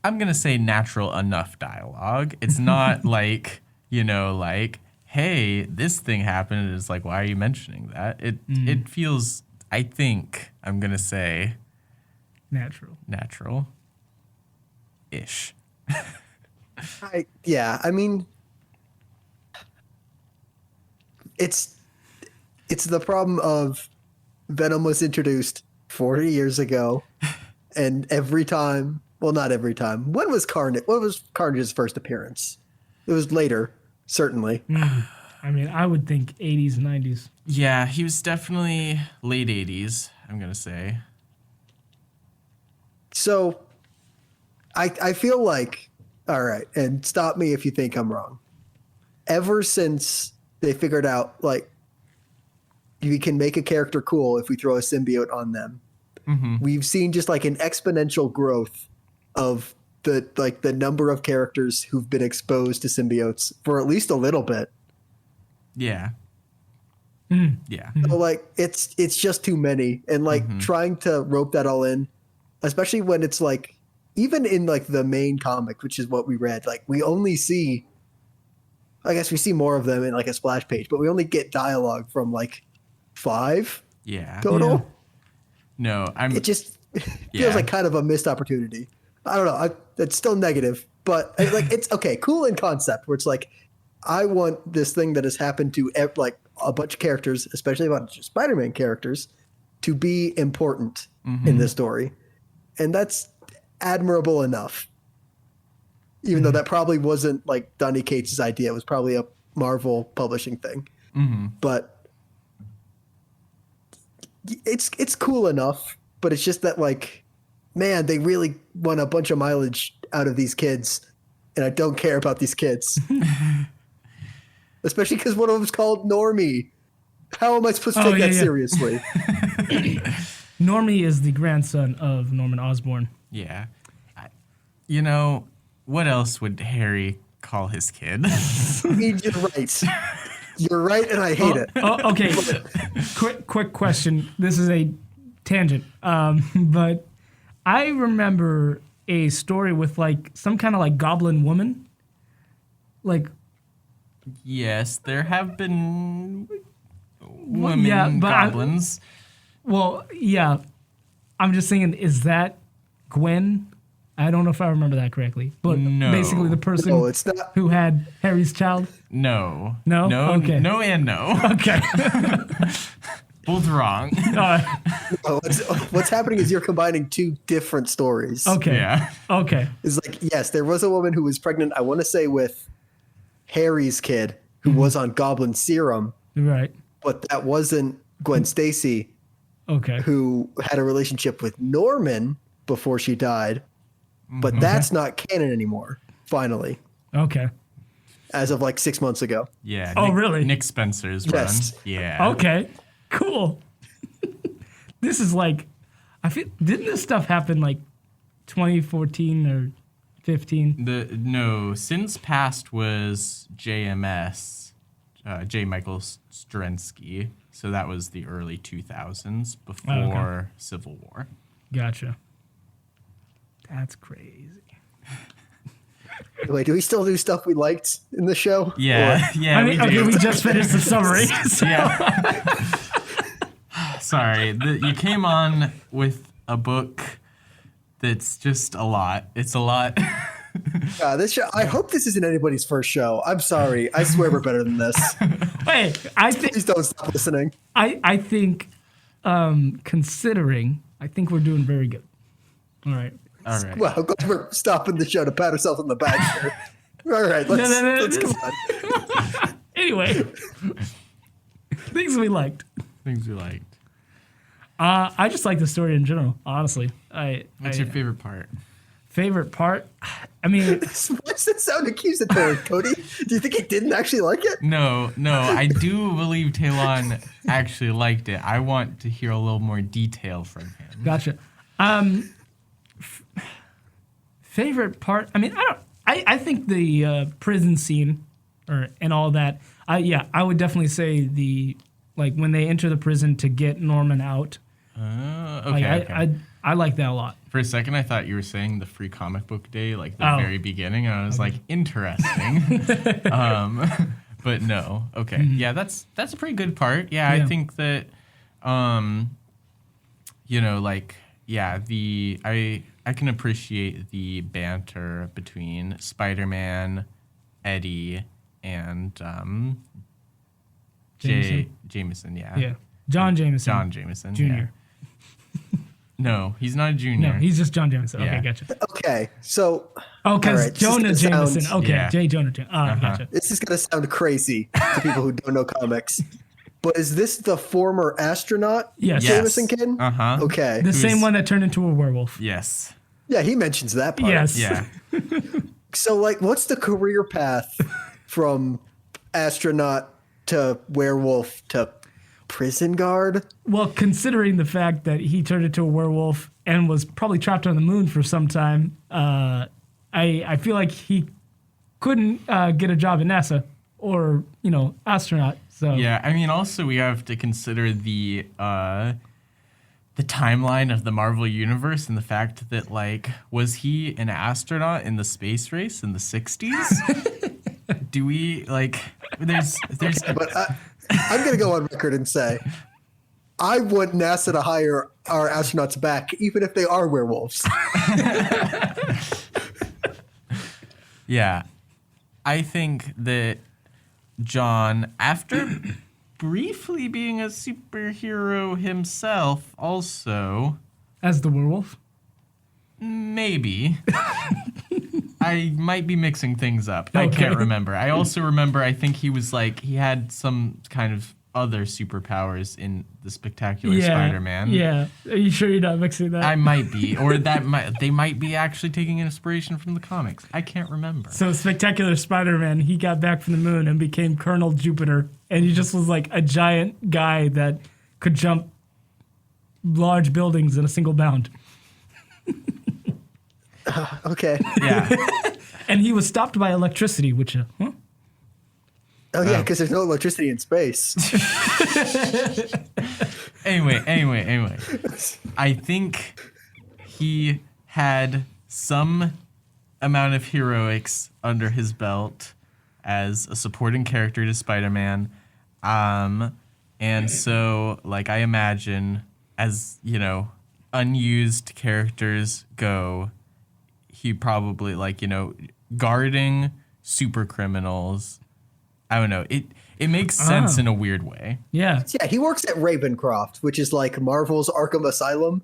I'm going to say, natural enough dialogue. It's not like, like, hey, this thing happened. And it's like, why are you mentioning that? It feels, I think, I'm going to say, Natural-ish. I mean, it's the problem of Venom was introduced 40 years ago. And every time, well, not every time. When was Carnage's first appearance? It was later, certainly. I mean, I would think 80s, 90s. Yeah, he was definitely late 80s, I'm going to say. So, I feel like, all right, and stop me if you think I'm wrong. Ever since they figured out, like, you can make a character cool if we throw a symbiote on them. We've seen just like an exponential growth of the number of characters who've been exposed to symbiotes for at least a little bit. Yeah. Yeah. So like it's just too many, and like trying to rope that all in, especially when it's like even in like the main comic, which is what we read, like we only see, I guess we see more of them in like a splash page, but we only get dialogue from like 5 total. Yeah. No, it just feels like kind of a missed opportunity. I don't know. It's still negative, but like it's okay, cool in concept. Where it's like, I want this thing that has happened to like a bunch of characters, especially a bunch of Spider-Man characters, to be important in this story, and that's admirable enough. Even though that probably wasn't like Donny Cates' idea, it was probably a Marvel publishing thing, but. It's cool enough, but it's just that like, man, they really want a bunch of mileage out of these kids, and I don't care about these kids. Especially because one of them's called Normie. How am I supposed to take that seriously? Normie is the grandson of Norman Osborn. Yeah. What else would Harry call his kid? You're right. You're right, and I hate it. Okay. Quick question. This is a tangent, but I remember a story with like some kind of like goblin woman. Like, yes, there have been women goblins. I'm just saying, is that Gwen? I don't know if I remember that correctly, but basically the person who had Harry's child. No. Okay. No and no. Okay. Both wrong. What's happening is you're combining two different stories. Okay. Yeah. Okay. It's like, yes, there was a woman who was pregnant, I want to say with Harry's kid, who was on goblin serum. Right. But that wasn't Gwen Stacy. Okay. Who had a relationship with Norman before she died. But that's not canon anymore, finally. Okay. As of like 6 months ago. Yeah. Really? Nick Spencer's run. Yeah. Okay. Cool. This is like, didn't this stuff happen like 2014 or 15? No, Since Past was JMS, J. Michael Strensky. So that was the early 2000s before Civil War. Gotcha. That's crazy. Wait, do we still do stuff we liked in the show? Yeah, yeah. I mean, we do. we just finished the summary. So. Yeah. Sorry, you came on with a book that's just a lot. It's a lot. This show. I hope this isn't anybody's first show. I'm sorry. I swear we're better than this. Wait, I think Please don't stop listening. I think, considering, I think we're doing very good. All right. All right. Well, we're stopping the show to pat ourselves on the back here. All right, let's come on. Anyway, things we liked. Things we liked. I just like the story in general, honestly. What's your favorite part? Favorite part? I mean, What's that sound accusatory, Cody? Do you think he didn't actually like it? No. I do believe Talon actually liked it. I want to hear a little more detail from him. gotcha. Favorite part? I mean, I think the prison scene, and all that. I would definitely say when they enter the prison to get Norman out. Okay. I like that a lot. For a second, I thought you were saying the free comic book day, like the very beginning, and I was like, interesting. But no. Okay. Mm-hmm. Yeah, that's a pretty good part. Yeah, I think that, I can appreciate the banter between Spider-Man, Eddie, and Jameson. Yeah. John Jameson. Jr. Yeah. No, he's not a junior. No, he's just John Jameson. Okay, Yeah. gotcha. Okay, so... because right, Jonah Jameson. Okay, Yeah. J. Jonah Jameson. Gotcha. This is going to sound crazy to people who don't know comics. But is this the former astronaut Yes. Jameson kid? Uh-huh. Okay. The same one that turned into a werewolf. Yes. Yeah, he mentions that part. Yes. Yeah. So, what's the career path from astronaut to werewolf to prison guard? Well, considering the fact that he turned into a werewolf and was probably trapped on the moon for some time, I feel like he couldn't get a job at NASA or astronaut. So Yeah, I mean, also we have to consider the timeline of the Marvel Universe and the fact that, was he an astronaut in the space race in the 60s? Do we, there's... But I'm going to go on record and say, I want NASA to hire our astronauts back, even if they are werewolves. Yeah. I think that John, after briefly being a superhero himself, also... as the werewolf? Maybe. I might be mixing things up. I Okay. can't remember. I also remember, I think he was he had some kind of other superpowers in the Spectacular Spider-Man. Yeah. Are you sure you're not mixing that? I might be. Or they might be actually taking inspiration from the comics. I can't remember. So Spectacular Spider-Man, he got back from the moon and became Colonel Jupiter, and he just was a giant guy that could jump large buildings in a single bound. Okay. Yeah. And he was stopped by electricity, which, Oh, yeah, because there's no electricity in space. Anyway. I think he had some amount of heroics under his belt as a supporting character to Spider-Man. And so, I imagine, as, unused characters go, he probably, guarding super criminals. I don't know. It makes sense in a weird way. yeah. Yeah, he works at Ravencroft, which is Marvel's Arkham Asylum.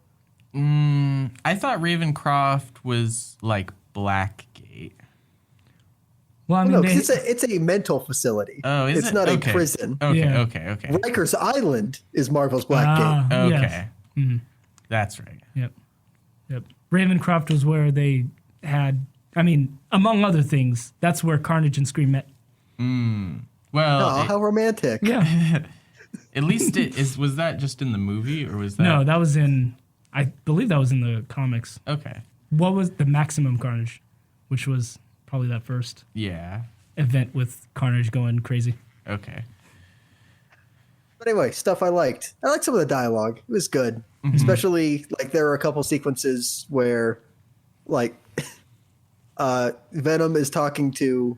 I thought Ravencroft was Blackgate. Well, I No, mean, 'cause it's a mental facility. Oh, is it's it? not Okay. a prison. Okay, Yeah. okay. Riker's Island is Marvel's Blackgate. Okay. Yes. Mm-hmm. That's right. Yep. Ravencroft was where they had, among other things, that's where Carnage and Scream met. Well, Oh, how romantic. Yeah. at least was that just in the movie or was that? No, that was I believe that was in the comics. Okay. What was the Maximum Carnage, which was probably that first Yeah. event with Carnage going crazy. Okay. But anyway, stuff I liked. I liked some of the dialogue. It was good. Especially, there were a couple sequences where, Venom is talking to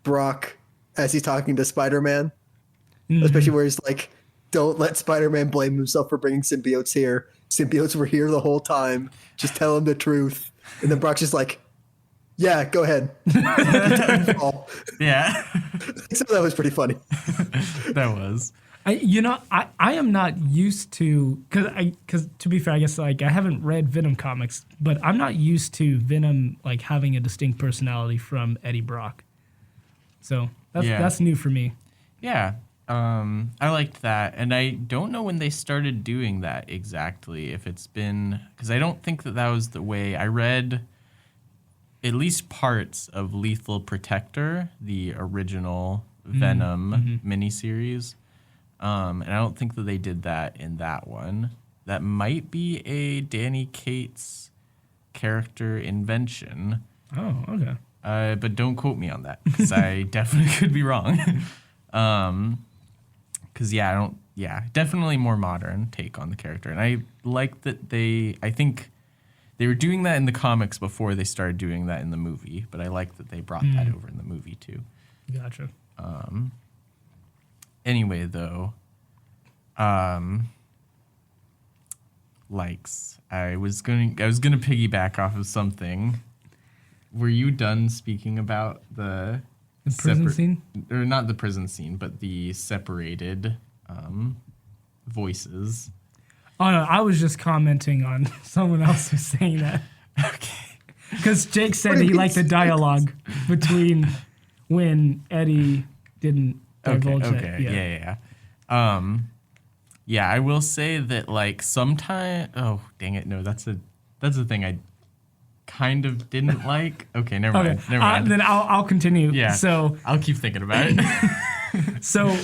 Brock as he's talking to Spider-Man, especially where he's like, don't let Spider-Man blame himself for bringing symbiotes here. Symbiotes were here the whole time. Just tell him the truth. And then Brock's just like, yeah, go ahead. Yeah. So that was pretty funny. That was. I am not used to, because to be fair, I guess like I haven't read Venom comics, but I'm not used to Venom like having a distinct personality from Eddie Brock. So that's new for me. Yeah. I liked that, and I don't know when they started doing that exactly. If it's been, because I don't think that was the way. I read at least parts of Lethal Protector, the original Venom miniseries. And I don't think that they did that in that one. That might be a Danny Cates character invention. Oh, okay. But don't quote me on that, because I definitely could be wrong. Because definitely more modern take on the character. And I like that I think they were doing that in the comics before they started doing that in the movie, but I like that they brought that over in the movie too. Gotcha. Anyway, though, likes. I was gonna piggyback off of something. Were you done speaking about the prison scene? Or not the prison scene, but the separated voices. Oh no, I was just commenting on someone else who's saying that. Okay. Because Jake said he liked the dialogue between when Eddie didn't divulge it. Okay. Yeah, I will say that like sometimes. Oh, dang it! No, that's a thing I kind of didn't like. Okay, never mind. Then I'll continue. Yeah. So I'll keep thinking about it. So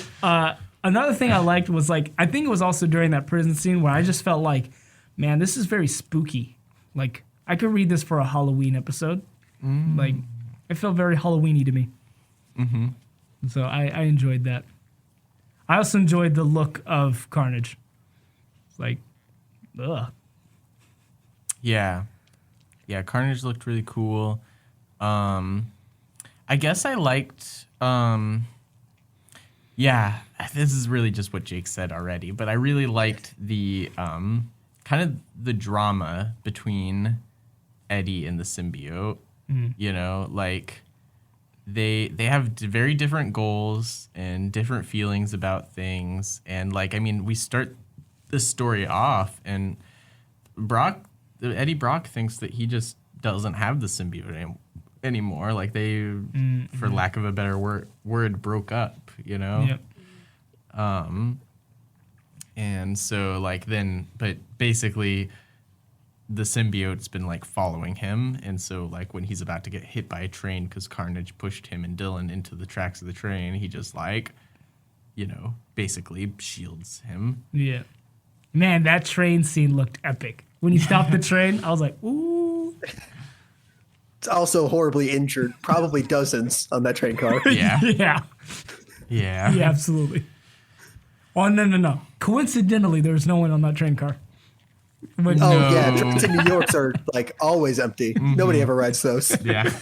another thing I liked was like I think it was also during that prison scene where I just felt like, man, this is very spooky. Like I could read this for a Halloween episode. Like it felt very Halloween-y to me. Mm-hmm. So I enjoyed that. I also enjoyed the look of Carnage. It's like, ugh. Yeah, Carnage looked really cool. I guess I liked. This is really just what Jake said already, but I really liked the kind of the drama between Eddie and the symbiote. You know, like they have very different goals and different feelings about things, and like I mean, we start this story off, and Eddie Brock thinks that he just doesn't have the symbiote anymore. Like they, for lack of a better word, broke up. You know. Yep. And so like then, but basically the symbiote's been like following him. And so like when he's about to get hit by a train because Carnage pushed him and Dylan into the tracks of the train, he just like, you know, basically shields him. Yeah. Man, that train scene looked epic. When he stopped the train, I was like, ooh. It's also horribly injured, probably dozens on that train car. Yeah. Yeah. Yeah. Yeah, absolutely. Oh, no. Coincidentally, there was no one on that train car. But yeah, trains in New York are like always empty. Nobody ever rides those. Yeah.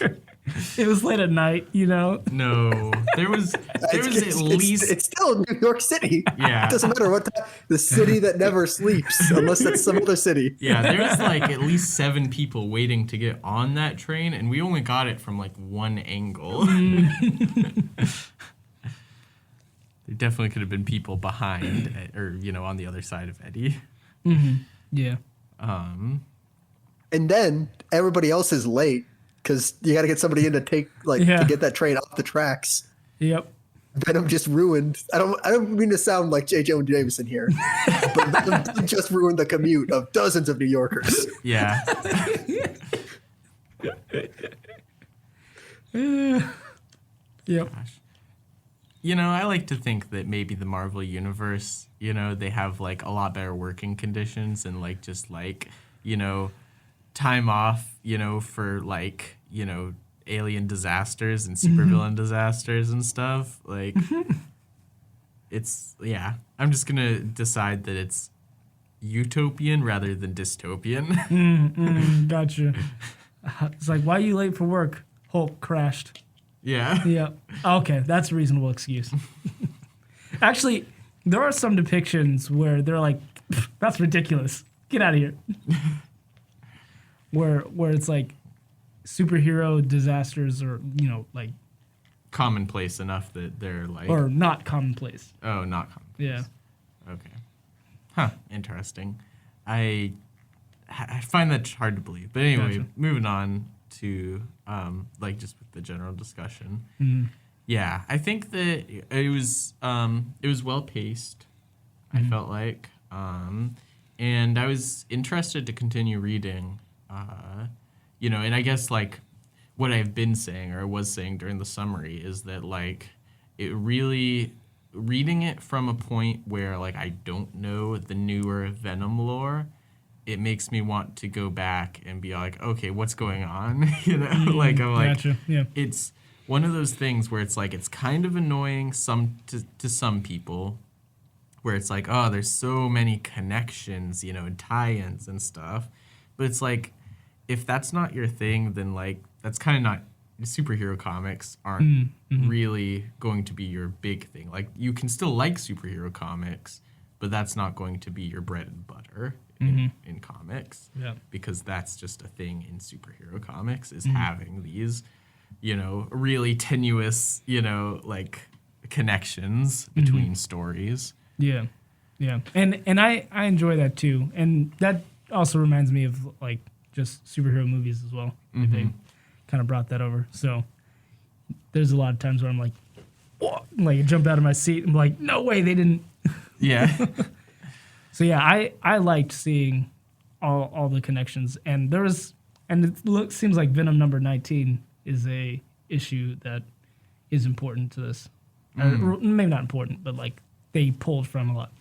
It was late at night, you know? No. There was at least... It's still New York City. Yeah. It doesn't matter what the city that never sleeps, unless that's some other city. Yeah, there was like at least 7 people waiting to get on that train, and we only got it from like one angle. There definitely could have been people behind, or, you know, on the other side of Eddie. Mm-hmm. Yeah. And then everybody else is late because you got to get somebody in to to get that train off the tracks. Yep. Venom just ruined. I don't mean to sound like J. Jonah Jameson here, but Venom just ruined the commute of dozens of New Yorkers. Yeah. Yep. Gosh. You know, I like to think that maybe the Marvel Universe, you know, they have like a lot better working conditions and like just like, you know, time off, you know, for like, you know, alien disasters and supervillain disasters and stuff. Like, it's, yeah, I'm just going to decide that it's utopian rather than dystopian. Gotcha. It's like, why are you late for work? Hulk crashed. Yeah. Yeah. Okay, that's a reasonable excuse. Actually, there are some depictions where they're like, that's ridiculous. Get out of here. where it's like superhero disasters or, like Commonplace enough that they're like... or not commonplace. Oh, not commonplace. Yeah. Okay. Huh. Interesting. I find that hard to believe. But anyway, Gotcha. moving on to like just with the general discussion. Mm-hmm. Yeah, I think that it was well paced. I felt like, and I was interested to continue reading. And I guess like what I've been saying or was saying during the summary is that like it really reading it from a point where like I don't know the newer Venom lore, it makes me want to go back and be like, okay, what's going on? Like I'm like, Gotcha. Yeah. it's one of those things where it's like it's kind of annoying to some people, where it's like, oh, there's so many connections, and tie-ins and stuff, but it's like if that's not your thing, then like that's kind of not superhero comics aren't really going to be your big thing. Like you can still like superhero comics, but that's not going to be your bread and butter in comics. Yeah. Because that's just a thing in superhero comics is having these, really tenuous, like connections between stories. Yeah. Yeah. And I enjoy that too. And that also reminds me of like just superhero movies as well. They kind of brought that over. So there's a lot of times where I'm like, whoa, like I jump out of my seat and I'm like, no way they didn't. Yeah. So yeah, I liked seeing all the connections, and it seems like Venom number 19 is a issue that is important to this. Or maybe not important, but like they pulled from a lot.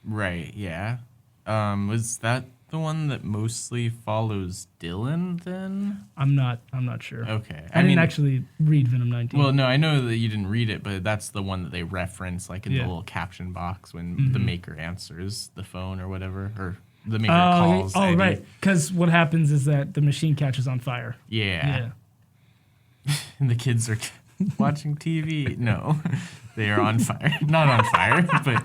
Right, yeah. Was that the one that mostly follows Dylan then? I'm not sure. Okay. I didn't actually read Venom 19. Well, no, I know that you didn't read it, but that's the one that they reference like in the little caption box when the Maker answers the phone or whatever, or the Maker calls Eddie. Right. Because what happens is that the machine catches on fire. Yeah. And the kids are watching TV. No, they are on fire. Not on fire, but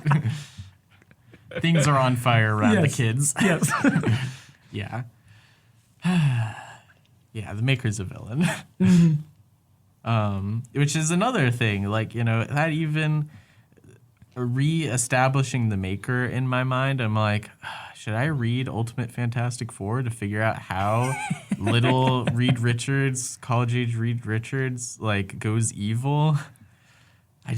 things are on fire around the kids. Yes. Yeah. Yeah, the Maker's a villain. Which is another thing. Like, that even re-establishing the Maker in my mind, I'm like, should I read Ultimate Fantastic Four to figure out how little Reed Richards, college-age Reed Richards, like, goes evil? I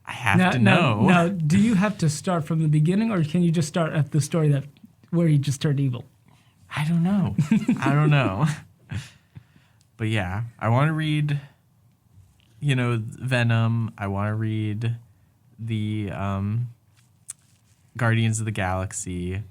have to know. Now, do you have to start from the beginning, or can you just start at the story where he just turned evil? I don't know. I don't know. But yeah, I want to read, Venom. I want to read the Guardians of the Galaxy.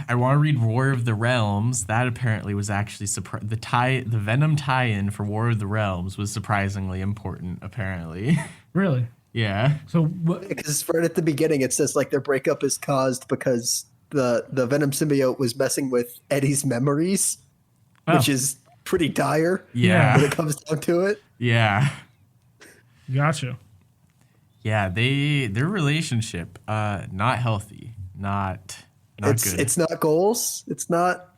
I want to read War of the Realms. That apparently was actually the Venom tie-in for War of the Realms was surprisingly important. Apparently, really? Yeah. So because right at the beginning it says like their breakup is caused because the Venom symbiote was messing with Eddie's memories, which is pretty dire. Yeah. When it comes down to it. Yeah. Gotcha. Yeah, their relationship not healthy, not good. It's not goals. It's not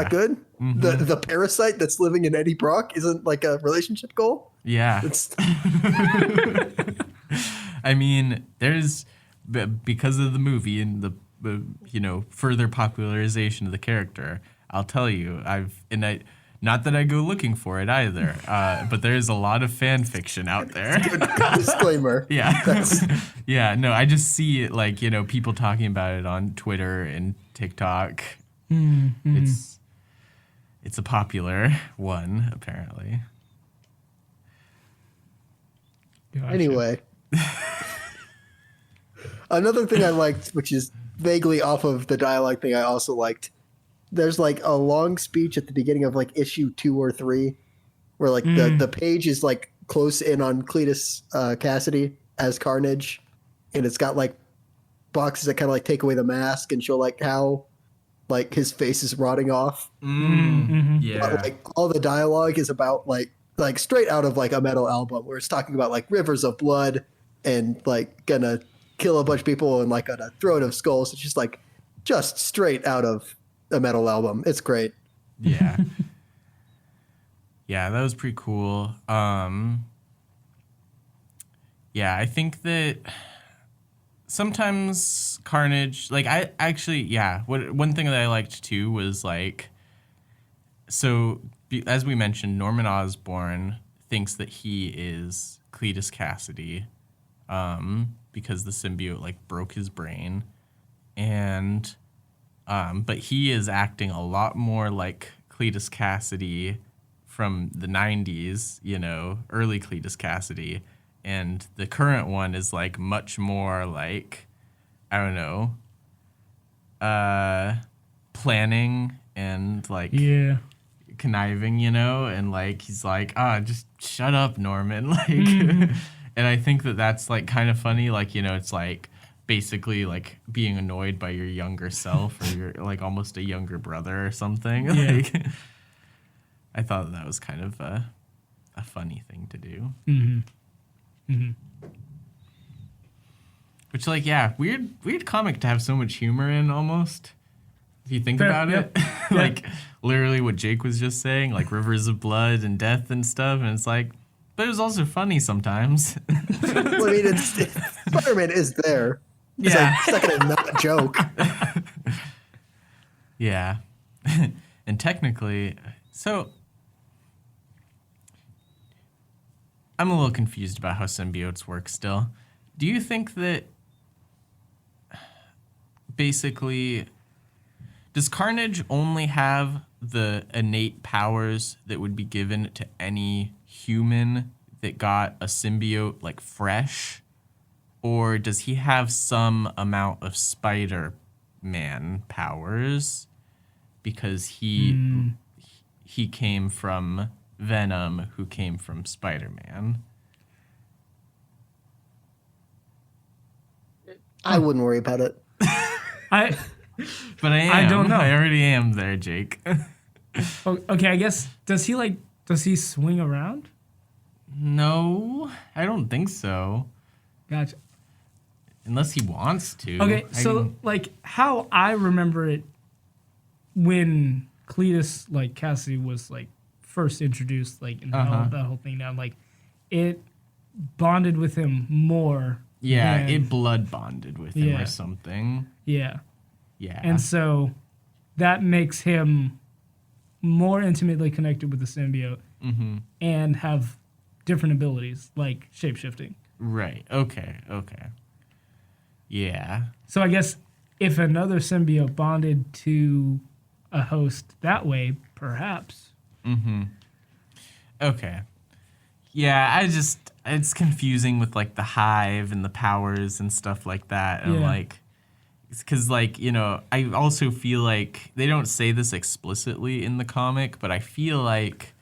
good. The parasite that's living in Eddie Brock isn't like a relationship goal. Yeah. I mean, there's because of the movie and the further popularization of the character. I'll tell you, not that I go looking for it either, but there's a lot of fan fiction out there. Good disclaimer. Yeah. Yeah, no, I just see it like, people talking about it on Twitter and TikTok. Mm-hmm. It's a popular one, apparently. Gotcha. Anyway. Another thing I liked, which is vaguely off of the dialogue thing I also liked, there's like a long speech at the beginning of like issue 2 or 3 where like the page is like close in on Cletus Cassidy as Carnage, and it's got like boxes that kind of like take away the mask and show like how like his face is rotting off. Yeah. But, like all the dialogue is about like straight out of like a metal album where it's talking about like rivers of blood and like gonna kill a bunch of people and like on a throne of skulls. It's just straight out of a metal album. It's great. Yeah. Yeah, that was pretty cool. Yeah, I think that sometimes Carnage, like I actually, yeah, one thing that I liked too was like, so as we mentioned, Norman Osborn thinks that he is Cletus Cassidy, because the symbiote like broke his brain, and but he is acting a lot more like Cletus Cassidy from the 90s, early Cletus Cassidy. And the current one is like much more like, I don't know, planning and like conniving, and like he's like, just shut up, Norman. Like, and I think that that's like kind of funny. Like, it's like basically like being annoyed by your younger self or your like almost a younger brother or something. Yeah. Like, I thought that was kind of a funny thing to do. Which, like, yeah, weird comic to have so much humor in, almost. If you think about it. Like, literally what Jake was just saying, like, rivers of blood and death and stuff, and it's like, but it was also funny sometimes. Well, I mean, Spider-Man is there. It's not going to not joke. Yeah. And technically, so I'm a little confused about how symbiotes work still. Do you think that basically, does Carnage only have the innate powers that would be given to any human that got a symbiote like fresh? Or does he have some amount of Spider-Man powers because he came from Venom, who came from Spider-Man? I wouldn't worry about it. I I don't know. I already am there, Jake. Okay, I guess does he swing around? No, I don't think so. Gotcha. Unless he wants to. Okay, so like how I remember it when Cletus like Cassidy was like first introduced, like and held that whole thing down, like it bonded with him more. Yeah, than, it blood bonded with him or something. Yeah. Yeah. And so that makes him more intimately connected with the symbiote and have different abilities like shapeshifting. Right. Okay. Yeah. So I guess if another symbiote bonded to a host that way, perhaps. Okay. Yeah, it's confusing with like the hive and the powers and stuff like that. And like, because like, I also feel like they don't say this explicitly in the comic, but I feel like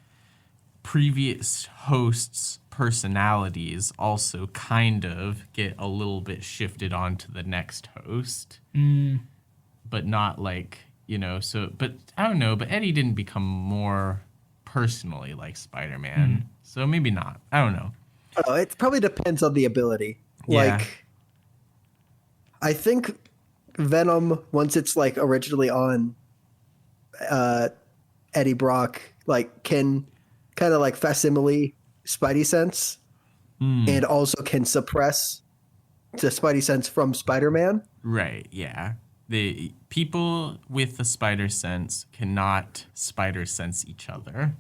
previous hosts' personalities also kind of get a little bit shifted onto the next host. But not like, but I don't know, but Eddie didn't become more personally like Spider-Man. So maybe not. I don't know. Oh, it probably depends on the ability. Yeah. Like, I think Venom, once it's like originally on Eddie Brock, like can kind of like facsimile Spidey sense and also can suppress the Spidey sense from Spider-Man. Right, yeah. The people with the spider sense cannot spider sense each other.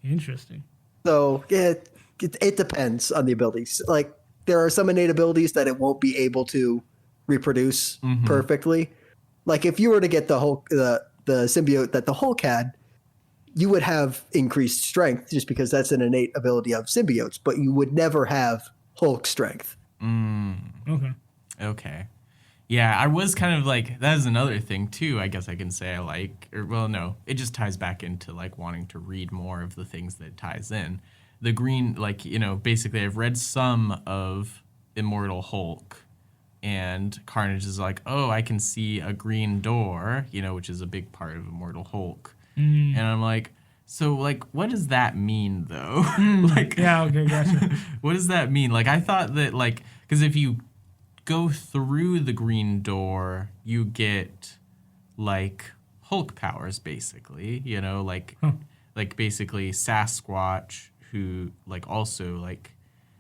Interesting. So yeah, it depends on the abilities. Like there are some innate abilities that it won't be able to reproduce perfectly. Like if you were to get the symbiote that the Hulk had, you would have increased strength just because that's an innate ability of symbiotes, but you would never have Hulk strength. Okay. Yeah, I was kind of like, that is another thing too, I guess I can say I like, it just ties back into like wanting to read more of the things that it ties in. The green, like, basically I've read some of Immortal Hulk, And Carnage is like, oh, I can see a green door, which is a big part of Immortal Hulk. And I'm like, so, like, what does that mean, though? Yeah, okay, gotcha. What does that mean? Like, I thought that, like, because if you go through the green door, you get, like, Hulk powers, basically, like, basically Sasquatch, who, like, also, like,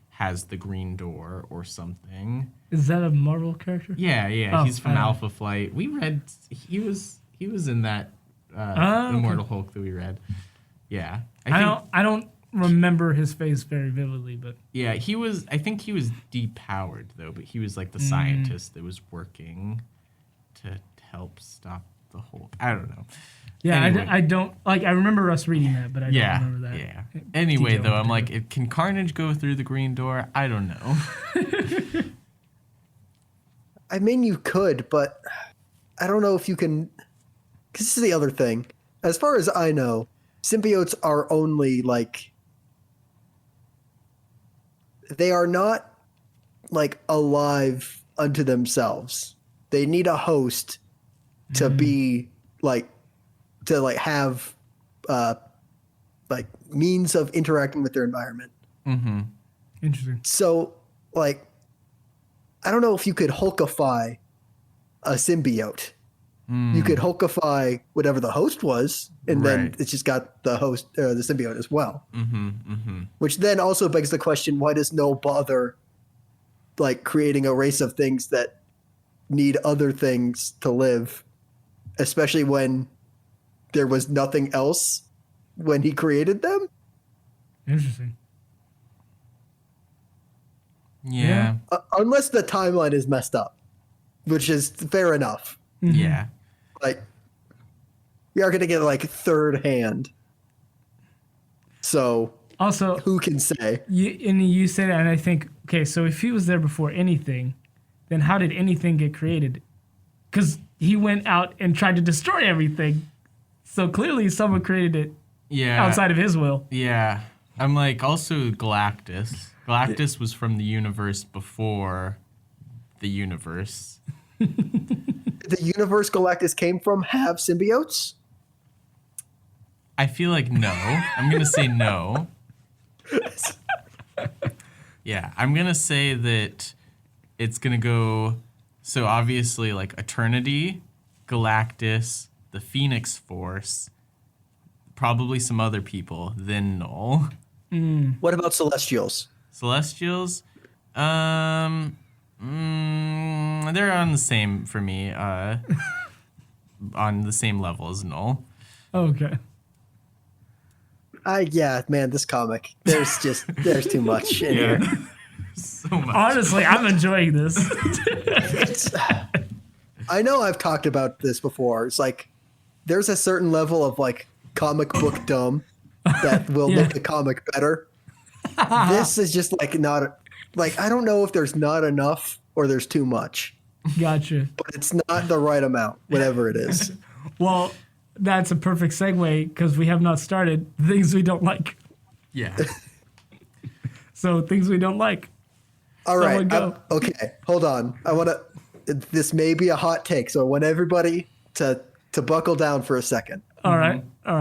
has the green door or something. Is that a Marvel character? Yeah, Oh, he's from Alpha Flight. We read, he was in that Immortal Hulk that we read. Yeah. I don't remember his face very vividly, but yeah, I think he was depowered though, but he was like the scientist that was working to help stop the Hulk. I don't know. Yeah, anyway. I don't like. I remember us reading that, but I don't remember that. Yeah. Anyway, though, I'm like, can Carnage go through the green door? I don't know. I mean, you could, but I don't know if you can. Because this is the other thing. As far as I know, symbiotes are only like. They are not like alive unto themselves. They need a host to be like. To like have like means of interacting with their environment. Mm-hmm. Interesting. So like I don't know if you could Hulkify a symbiote. You could Hulkify whatever the host was, and then it's just got the host or the symbiote as well. Which then also begs the question: why does Knull bother like creating a race of things that need other things to live, especially when there was nothing else when he created them? Interesting. Yeah. Unless the timeline is messed up, which is fair enough. Yeah. Like, we are going to get like third hand. So, also, who can say? You say that, and I think, okay, so if he was there before anything, then how did anything get created? Because he went out and tried to destroy everything. So clearly someone created it outside of his will. Yeah. I'm like, also Galactus. Galactus was from the universe before the universe. The universe Galactus came from have symbiotes? I feel like no. I'm going to say no. Yeah, I'm going to say that it's going to go... So obviously, like, Eternity, Galactus... the Phoenix Force, probably some other people, then Knull. What about Celestials? Celestials, they're on the same for me, on the same level as Knull. Okay. Yeah, man, this comic, there's too much in here. So much. Honestly, I'm enjoying this. I know I've talked about this before. It's like, there's a certain level of like comic book dumb that will make the comic better. This is just like not like, I don't know if there's not enough or there's too much. Gotcha. But it's not the right amount, whatever it is. Well, that's a perfect segue because we have not started things we don't like. Yeah. So things we don't like. All right. Go. Okay. Hold on. This may be a hot take, so I want everybody to buckle down for a second. All right. All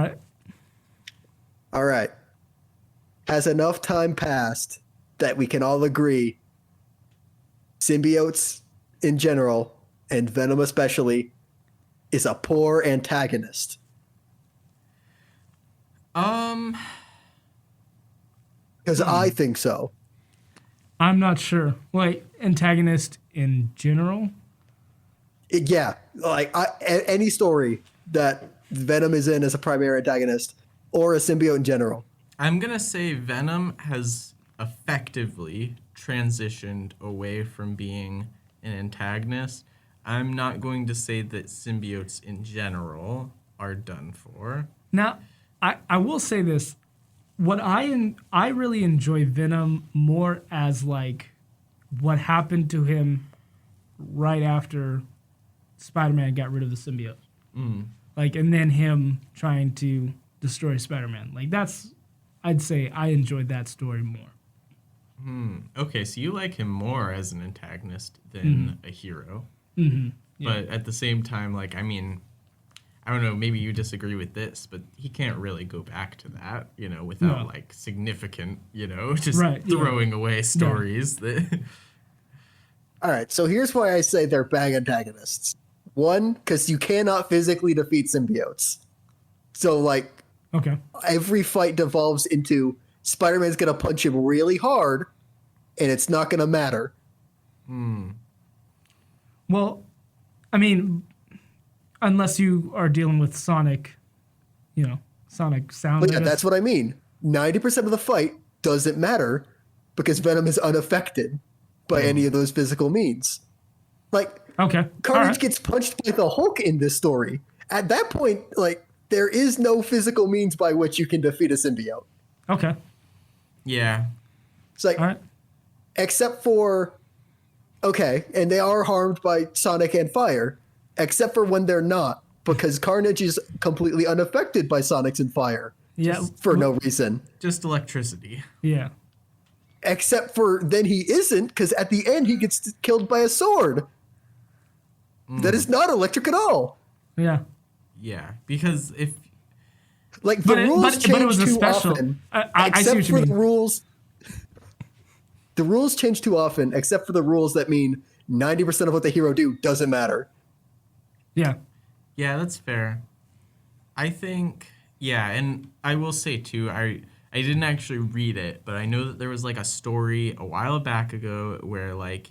right. Has enough time passed that we can all agree symbiotes in general, and Venom especially, is a poor antagonist? Because I think so. I'm not sure. Like, antagonist in general? Yeah. Like, any story that Venom is in as a primary antagonist, or a symbiote in general. I'm going to say Venom has effectively transitioned away from being an antagonist. I'm not going to say that symbiotes in general are done for. Now, I will say this. What I really enjoy Venom more as like what happened to him right after Spider-Man got rid of the symbiote. Like, and then him trying to destroy Spider-Man. Like, I'd say I enjoyed that story more. Okay, so you like him more as an antagonist than a hero. Yeah. But at the same time, like, I mean, I don't know, maybe you disagree with this, but he can't really go back to that, without, like, significant, just throwing away stories. That All right, so here's why I say they're bad antagonists. One, because you cannot physically defeat symbiotes. So, like, every fight devolves into Spider-Man's going to punch him really hard, and it's not going to matter. Well, I mean, unless you are dealing with Sonic, Sonic sound. But yeah, that's what I mean. 90% of the fight doesn't matter because Venom is unaffected by any of those physical means. Like, Carnage gets punched by the Hulk in this story. At that point, like, there is no physical means by which you can defeat a symbiote. Okay. Yeah. It's like, except for, and they are harmed by Sonic and fire, except for when they're not, because Carnage is completely unaffected by Sonics and fire. Yeah. For no reason. Just electricity. Yeah. Except for then he isn't, because at the end he gets killed by a sword. That is not electric at all. Yeah. Yeah, because if... Like, the rules change too often. I see what you mean. The rules... The rules change too often, except for the rules that mean 90% of what the hero do doesn't matter. Yeah. Yeah, that's fair. I think... Yeah, and I will say, too, I didn't actually read it, but I know that there was, like, a story a while back ago where, like,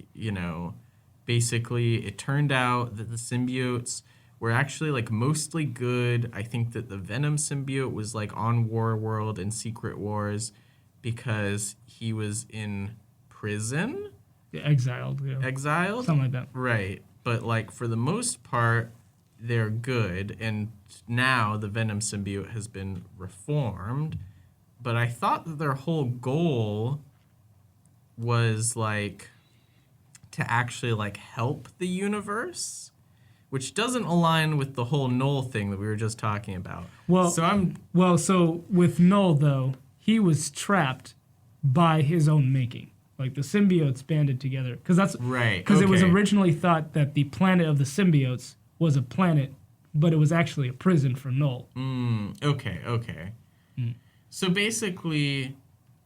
basically it turned out that the symbiotes were actually, like, mostly good. I think that the Venom symbiote was, like, on War World and Secret Wars because he was in prison? Yeah, exiled. Yeah. Exiled? Something like that. Right. But, like, for the most part, they're good, and now the Venom symbiote has been reformed. But I thought that their whole goal was, like, to actually, like, help the universe, which doesn't align with the whole Knull thing that we were just talking about. Well, so with Knull, though, he was trapped by his own making. Like, the symbiotes banded together. Because that's right. Because it was originally thought that the planet of the symbiotes was a planet, but it was actually a prison for Knull. Okay. So basically,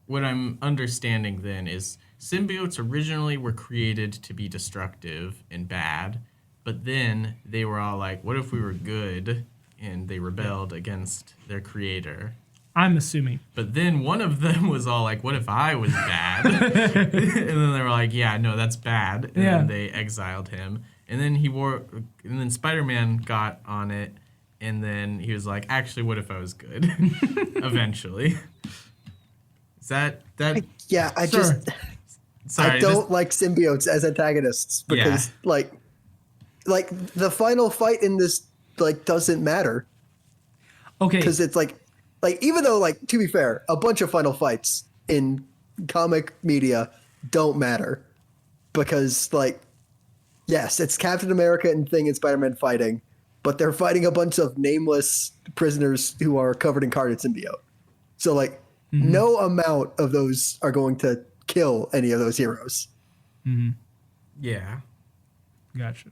what I'm understanding then is symbiotes originally were created to be destructive and bad, but then they were all like, what if we were good? And they rebelled against their creator. I'm assuming. But then one of them was all like, what if I was bad? And then they were like, yeah, no, that's bad. And then they exiled him. And then Spider-Man got on it. And then he was like, actually, what if I was good? Eventually. Is that? Yeah, I don't like symbiotes as antagonists because like the final fight in this like doesn't matter. Okay. Because it's like even though, like, to be fair, a bunch of final fights in comic media don't matter because, like, yes, it's Captain America and Thing and Spider-Man fighting, but they're fighting a bunch of nameless prisoners who are covered in Carnage symbiote. So, like, no amount of those are going to kill any of those heroes. Yeah. Gotcha.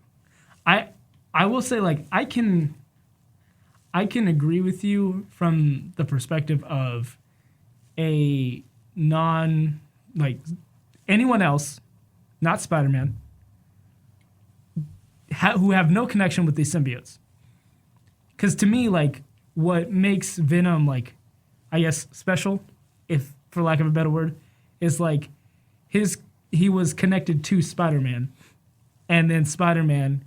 I will say, like, I can agree with you from the perspective of a like, anyone else, not Spider-Man, who have no connection with these symbiotes. Because to me, like, what makes Venom, like, I guess, special, if for lack of a better word, is, like, he was connected to Spider-Man, and then Spider-Man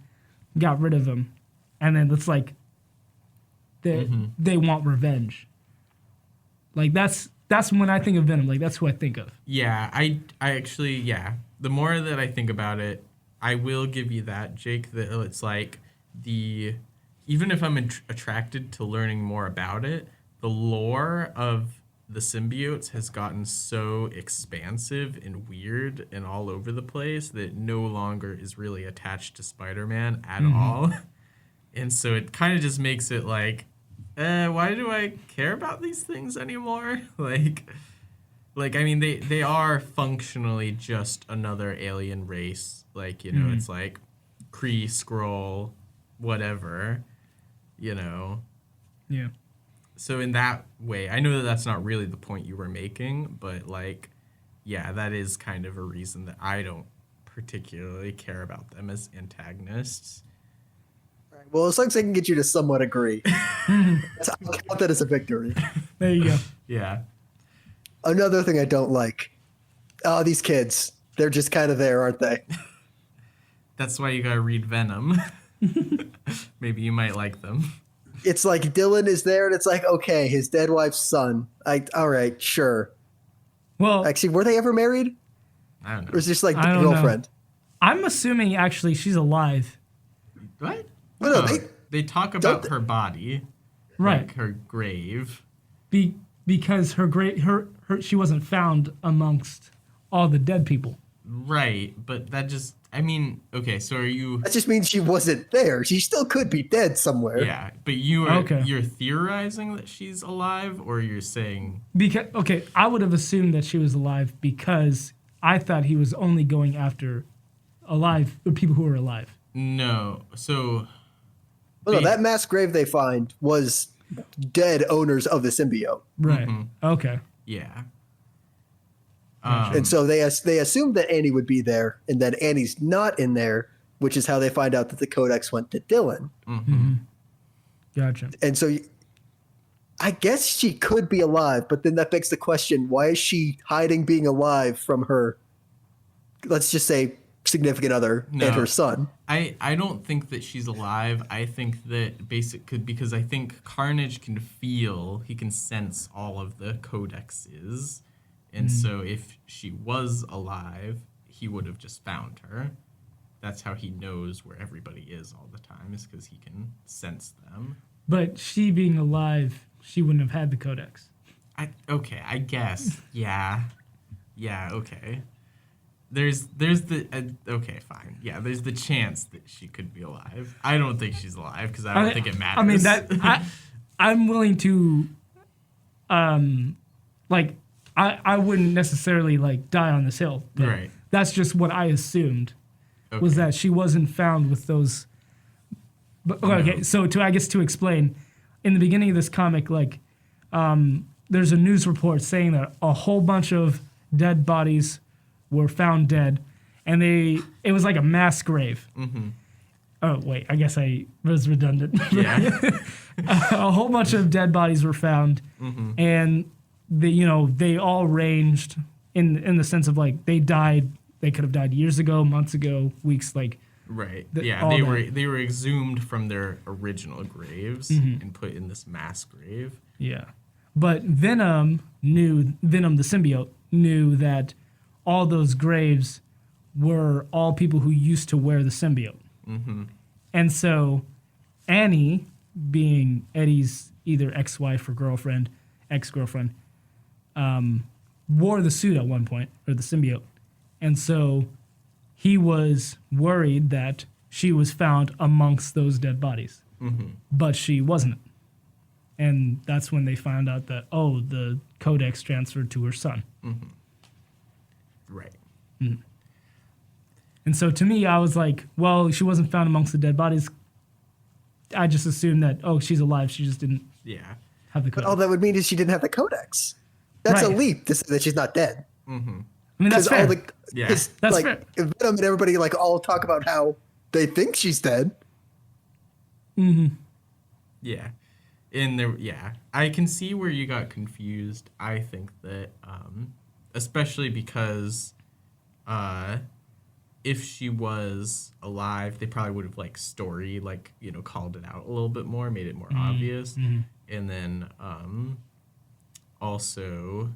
got rid of him. And then it's like, they want revenge. Like, that's when I think of Venom. Like, that's who I think of. Yeah, I actually, the more that I think about it, I will give you that, Jake, that it's like even if I'm attracted to learning more about it, the lore of the symbiotes has gotten so expansive and weird and all over the place that it no longer is really attached to Spider-Man at all. And so it kind of just makes it like, why do I care about these things anymore? Like, Like, I mean, they are functionally just another alien race. Like, you know, it's like Kree, Skrull, whatever, you know. Yeah. So in that way, I know that that's not really the point you were making, but like, yeah, that is kind of a reason that I don't particularly care about them as antagonists. Well, as long as I can get you to somewhat agree, I'll count that as a victory. There you go. Yeah. Another thing I don't like. Oh, these kids. They're just kind of there, aren't they? That's why you gotta read Venom. Maybe you might like them. It's like Dylan is there, and it's like, okay, his dead wife's son. All right, sure. Well, Actually, were they ever married? I don't know. Or is this like the I don't know. girlfriend? I'm assuming actually she's alive. What? Well, no, No, they talk about her body. Right. Like her grave. Because she wasn't found amongst all the dead people. Right, but that just, I mean, okay, so are you... That just means she wasn't there. She still could be dead somewhere. Yeah, but you're theorizing that she's alive, or you're saying... Because I would have assumed that she was alive because I thought he was only going after people who were alive. No, so... Well, no, that mass grave they find was dead owners of the symbiote. Right. Okay. Yeah. And so they assumed that Annie would be there, and then Annie's not in there, which is how they find out that the codex went to Dylan. Gotcha. And so I guess she could be alive, but then that begs the question, why is she hiding being alive from her, let's just say, significant other and her son? I don't think that she's alive. I think that because I think Carnage can he can sense all of the codexes. And so if she was alive, he would have just found her. That's how he knows where everybody is all the time, is because he can sense them. But she being alive, she wouldn't have had the codex. I guess. Yeah, okay. There's the okay, fine. Yeah, there's the chance that she could be alive. I don't think she's alive because I don't think it matters. I mean I'm willing to I wouldn't necessarily like die on this hill. But right. That's just what I assumed was that she wasn't found with those. But okay, so to explain, in the beginning of this comic, there's a news report saying that a whole bunch of dead bodies were found dead, and it was like a mass grave. Oh wait, I guess I was redundant. Yeah. A whole bunch of dead bodies were found, and they all ranged in the sense of like they died. They could have died years ago, months ago, weeks. Right. They were exhumed from their original graves and put in this mass grave. Yeah, but Venom the symbiote knew that all those graves were all people who used to wear the symbiote. And so Annie, being Eddie's either ex-wife or ex-girlfriend, wore the suit at one point, or the symbiote. And so he was worried that she was found amongst those dead bodies. But she wasn't. And that's when they found out that, the codex transferred to her son. Right. And so to me, I was like, well, she wasn't found amongst the dead bodies. I just assumed that, she's alive. She just didn't have the codex. But all that would mean is she didn't have the codex. That's a leap to say that she's not dead. I mean, that's fair. That's fair. Venom and everybody all talk about how they think she's dead. Yeah. I can see where you got confused. I think that, especially because if she was alive, they probably would have called it out a little bit more, made it more obvious. And then also,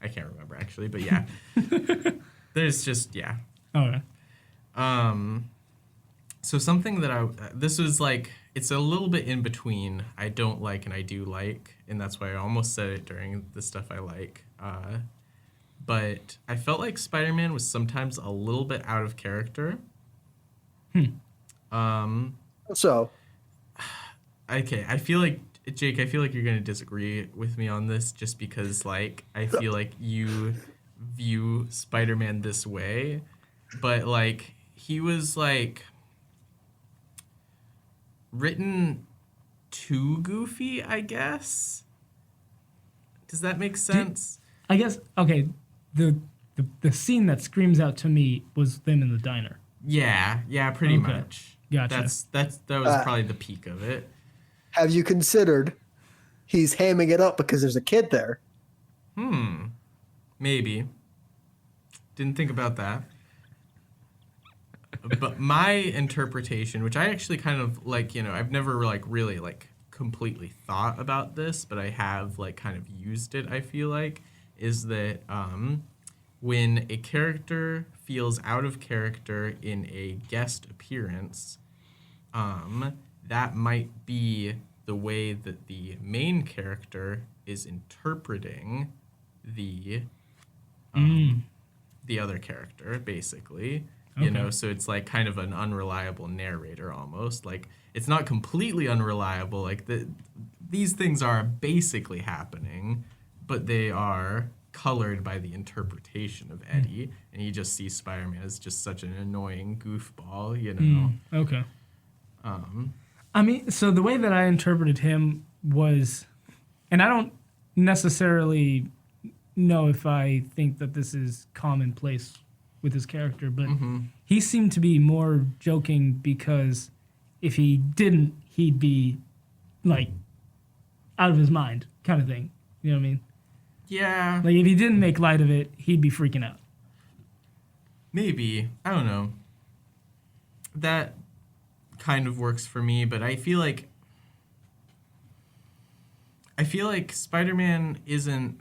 I can't remember actually, but yeah, there's just, All right. So something that this was it's a little bit in between I don't like and I do like, and that's why I almost said it during the stuff I like. But I felt like Spider-Man was sometimes a little bit out of character. So? Okay, I feel like Jake, I feel like you're going to disagree with me on this just because, like, I feel like you view Spider-Man this way, but, like, he was, like, written too goofy, I guess. Does that make sense? I guess, okay, the scene that screams out to me was them in the diner. Yeah, pretty much. Gotcha. That was probably the peak of it. Have you considered he's hamming it up because there's a kid there? Maybe. Didn't think about that. But my interpretation, which I actually kind of like, I've never like really like completely thought about this, but I have like kind of used it, I feel like, is that when a character feels out of character in a guest appearance, that might be the way that the main character is interpreting the other character, basically. Okay. So it's like kind of an unreliable narrator almost. Like, it's not completely unreliable. Like, these things are basically happening, but they are colored by the interpretation of Eddie, and he just sees Spider-Man as just such an annoying goofball, Okay. I mean, so the way that I interpreted him was, and I don't necessarily know if I think that this is commonplace with his character, but he seemed to be more joking because if he didn't, he'd be like out of his mind kind of thing. You know what I mean? Yeah. Like if he didn't make light of it, he'd be freaking out. Maybe. I don't know. That kind of works for me, but I feel like Spider-Man isn't...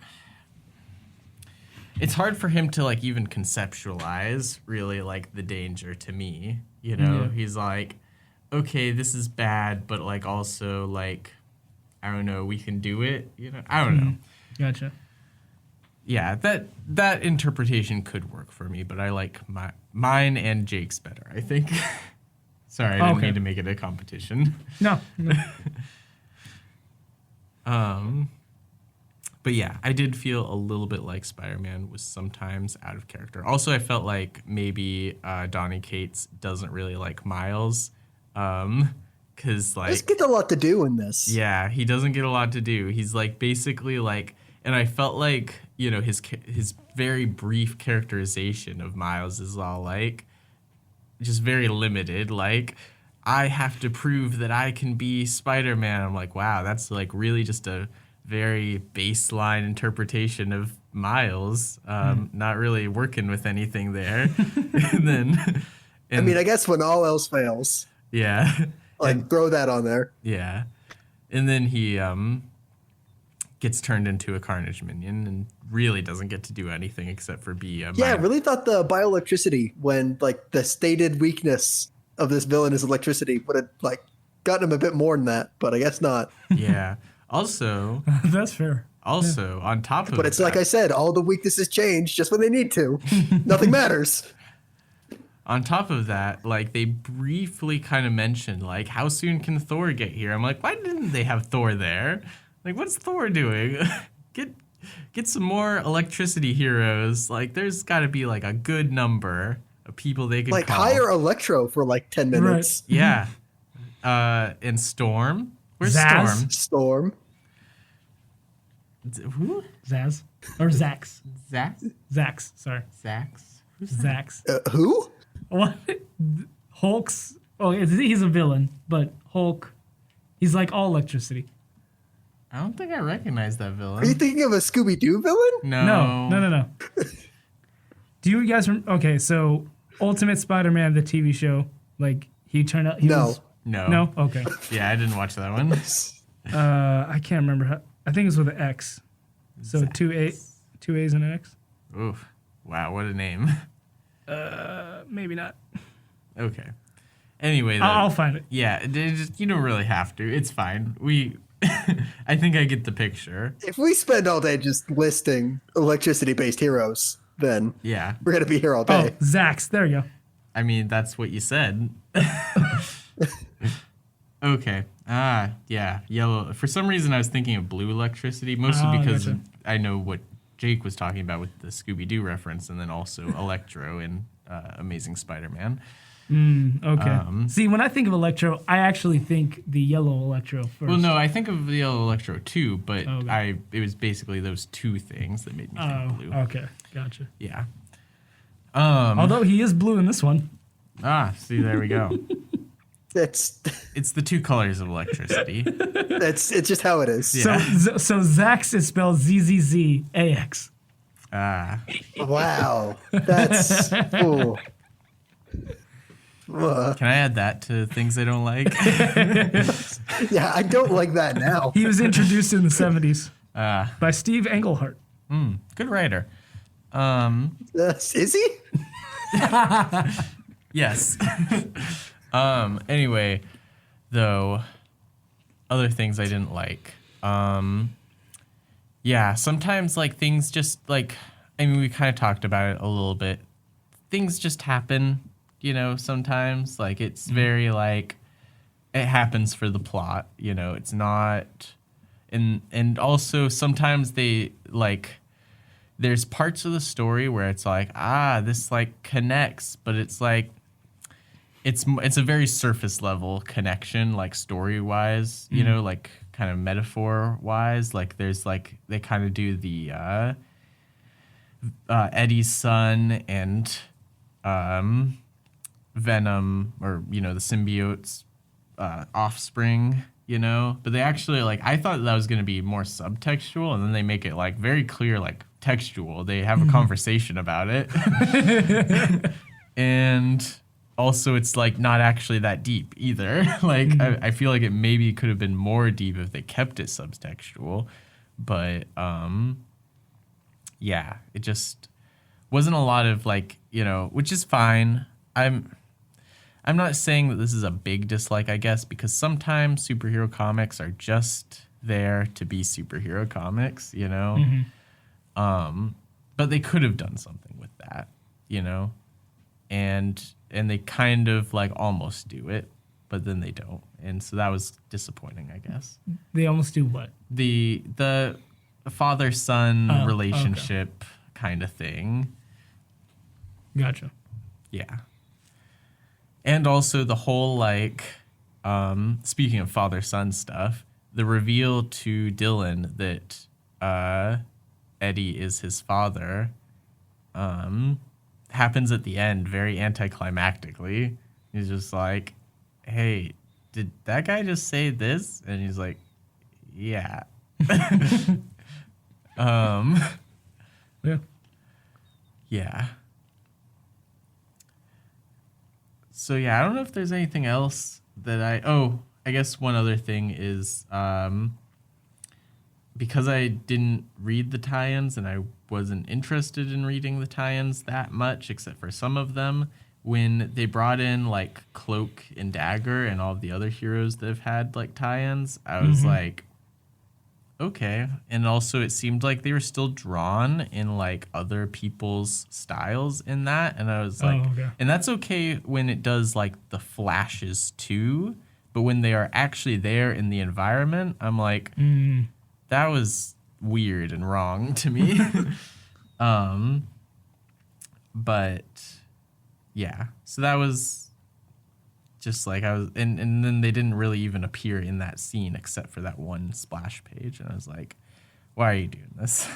It's hard for him to like even conceptualize really like the danger to me, Yeah. He's like, okay, this is bad, but like also like, I don't know, we can do it, I don't know. Gotcha. Yeah, that interpretation could work for me, but I like mine and Jake's better, I think. Sorry, I didn't mean to make it a competition. No. But yeah, I did feel a little bit like Spider-Man was sometimes out of character. Also, I felt like maybe Donny Cates doesn't really like Miles, because like... He doesn't get a lot to do in this. Yeah, he doesn't get a lot to do. He's like basically like... And I felt like, his very brief characterization of Miles is all like... just very limited, like, I have to prove that I can be Spider-Man. I'm like, wow, that's like really just a very baseline interpretation of Miles. Not really working with anything there. I mean, I guess when all else fails, yeah, throw that on there. Yeah, and then he gets turned into a Carnage minion and really doesn't get to do anything except for be a... Yeah, I really thought the bioelectricity, when like the stated weakness of this villain is electricity, would have like gotten him a bit more than that, but I guess not. Yeah. Also, that's fair. Also, on top of But it's like I said, all the weaknesses change just when they need to. Nothing matters. On top of that, like they briefly kind of mentioned, like, how soon can Thor get here? I'm like, why didn't they have Thor there? Like, what's Thor doing? Get some more electricity heroes. Like, there's got to be like a good number of people they could like call. hire Electro for like 10 minutes. Right. Yeah. And Storm. Where's Zaz? Storm. Who? Zaz. Or Zax. Zax? Zax, sorry. Zax? Who's Zax. Who? What? Hulk's... Oh, he's a villain, but Hulk... He's like all electricity. I don't think I recognize that villain. Are you thinking of a Scooby-Doo villain? No. Do you guys... Okay, so Ultimate Spider-Man, the TV show, like, he turned out... No. No? Okay. Yeah, I didn't watch that one. I can't remember how... I think it's with an X. So two A's and an X. Oof. Wow, what a name. Maybe not. Okay. Anyway, I'll find it. Yeah, you don't really have to. It's fine. I think I get the picture. If we spend all day just listing electricity-based heroes, then yeah, we're going to be here all day. Oh, Zax. There you go. I mean, that's what you said. Okay. Yeah. Yellow. For some reason, I was thinking of blue electricity, mostly because gotcha. I know what Jake was talking about with the Scooby-Doo reference, and then also Electro in Amazing Spider-Man. Okay. See, when I think of Electro, I actually think the yellow Electro first. Well, no, I think of the yellow Electro too, but Okay. it was basically those two things that made me think blue. Okay. Gotcha. Yeah. Although he is blue in this one. See, there we go. It's It's the two colors of electricity. it's just how it is. Yeah. So Zax is spelled ZZZAX. Wow. That's ooh. Can I add that to things I don't like? Yeah, I don't like that now. He was introduced in the 70s by Steve Englehart. Good writer. Is he? Yes. Anyway, though, other things I didn't like. Yeah, sometimes like things just like, I mean, we kind of talked about it a little bit. Things just happen, sometimes. Like it's very like, it happens for the plot, it's not. And also sometimes they like, there's parts of the story where it's like, this like connects, but it's like, it's a very surface level connection, like story wise, like kind of metaphor wise. Like there's like, they kind of do the Eddie's son and Venom, or, the symbiotes offspring, but they actually like, I thought that was going to be more subtextual, and then they make it like very clear, like textual. They have a conversation about it. And also it's like not actually that deep either. Like I feel like it maybe could have been more deep if they kept it subtextual, but yeah, it just wasn't a lot of like, which is fine. I'm not saying that this is a big dislike, I guess, because sometimes superhero comics are just there to be superhero comics, but they could have done something with that, and they kind of like almost do it, but then they don't. And so that was disappointing, I guess. They almost do what? The father-son relationship kind of thing. Gotcha. Yeah. And also the whole like, speaking of father-son stuff, the reveal to Dylan that Eddie is his father happens at the end very anticlimactically. He's just like, hey, did that guy just say this? And he's like, yeah. Yeah. Yeah. So yeah, I don't know if there's anything else that I guess one other thing is because I didn't read the tie-ins and I wasn't interested in reading the tie-ins that much, except for some of them, when they brought in like Cloak and Dagger and all of the other heroes that have had like tie-ins, I was like, okay. And also it seemed like they were still drawn in like other people's styles in that. And I was like, and that's okay when it does like the flashes too. But when they are actually there in the environment, I'm like, that was weird and wrong to me. But yeah, so that was just like I was, and then they didn't really even appear in that scene except for that one splash page, and I was like, why are you doing this?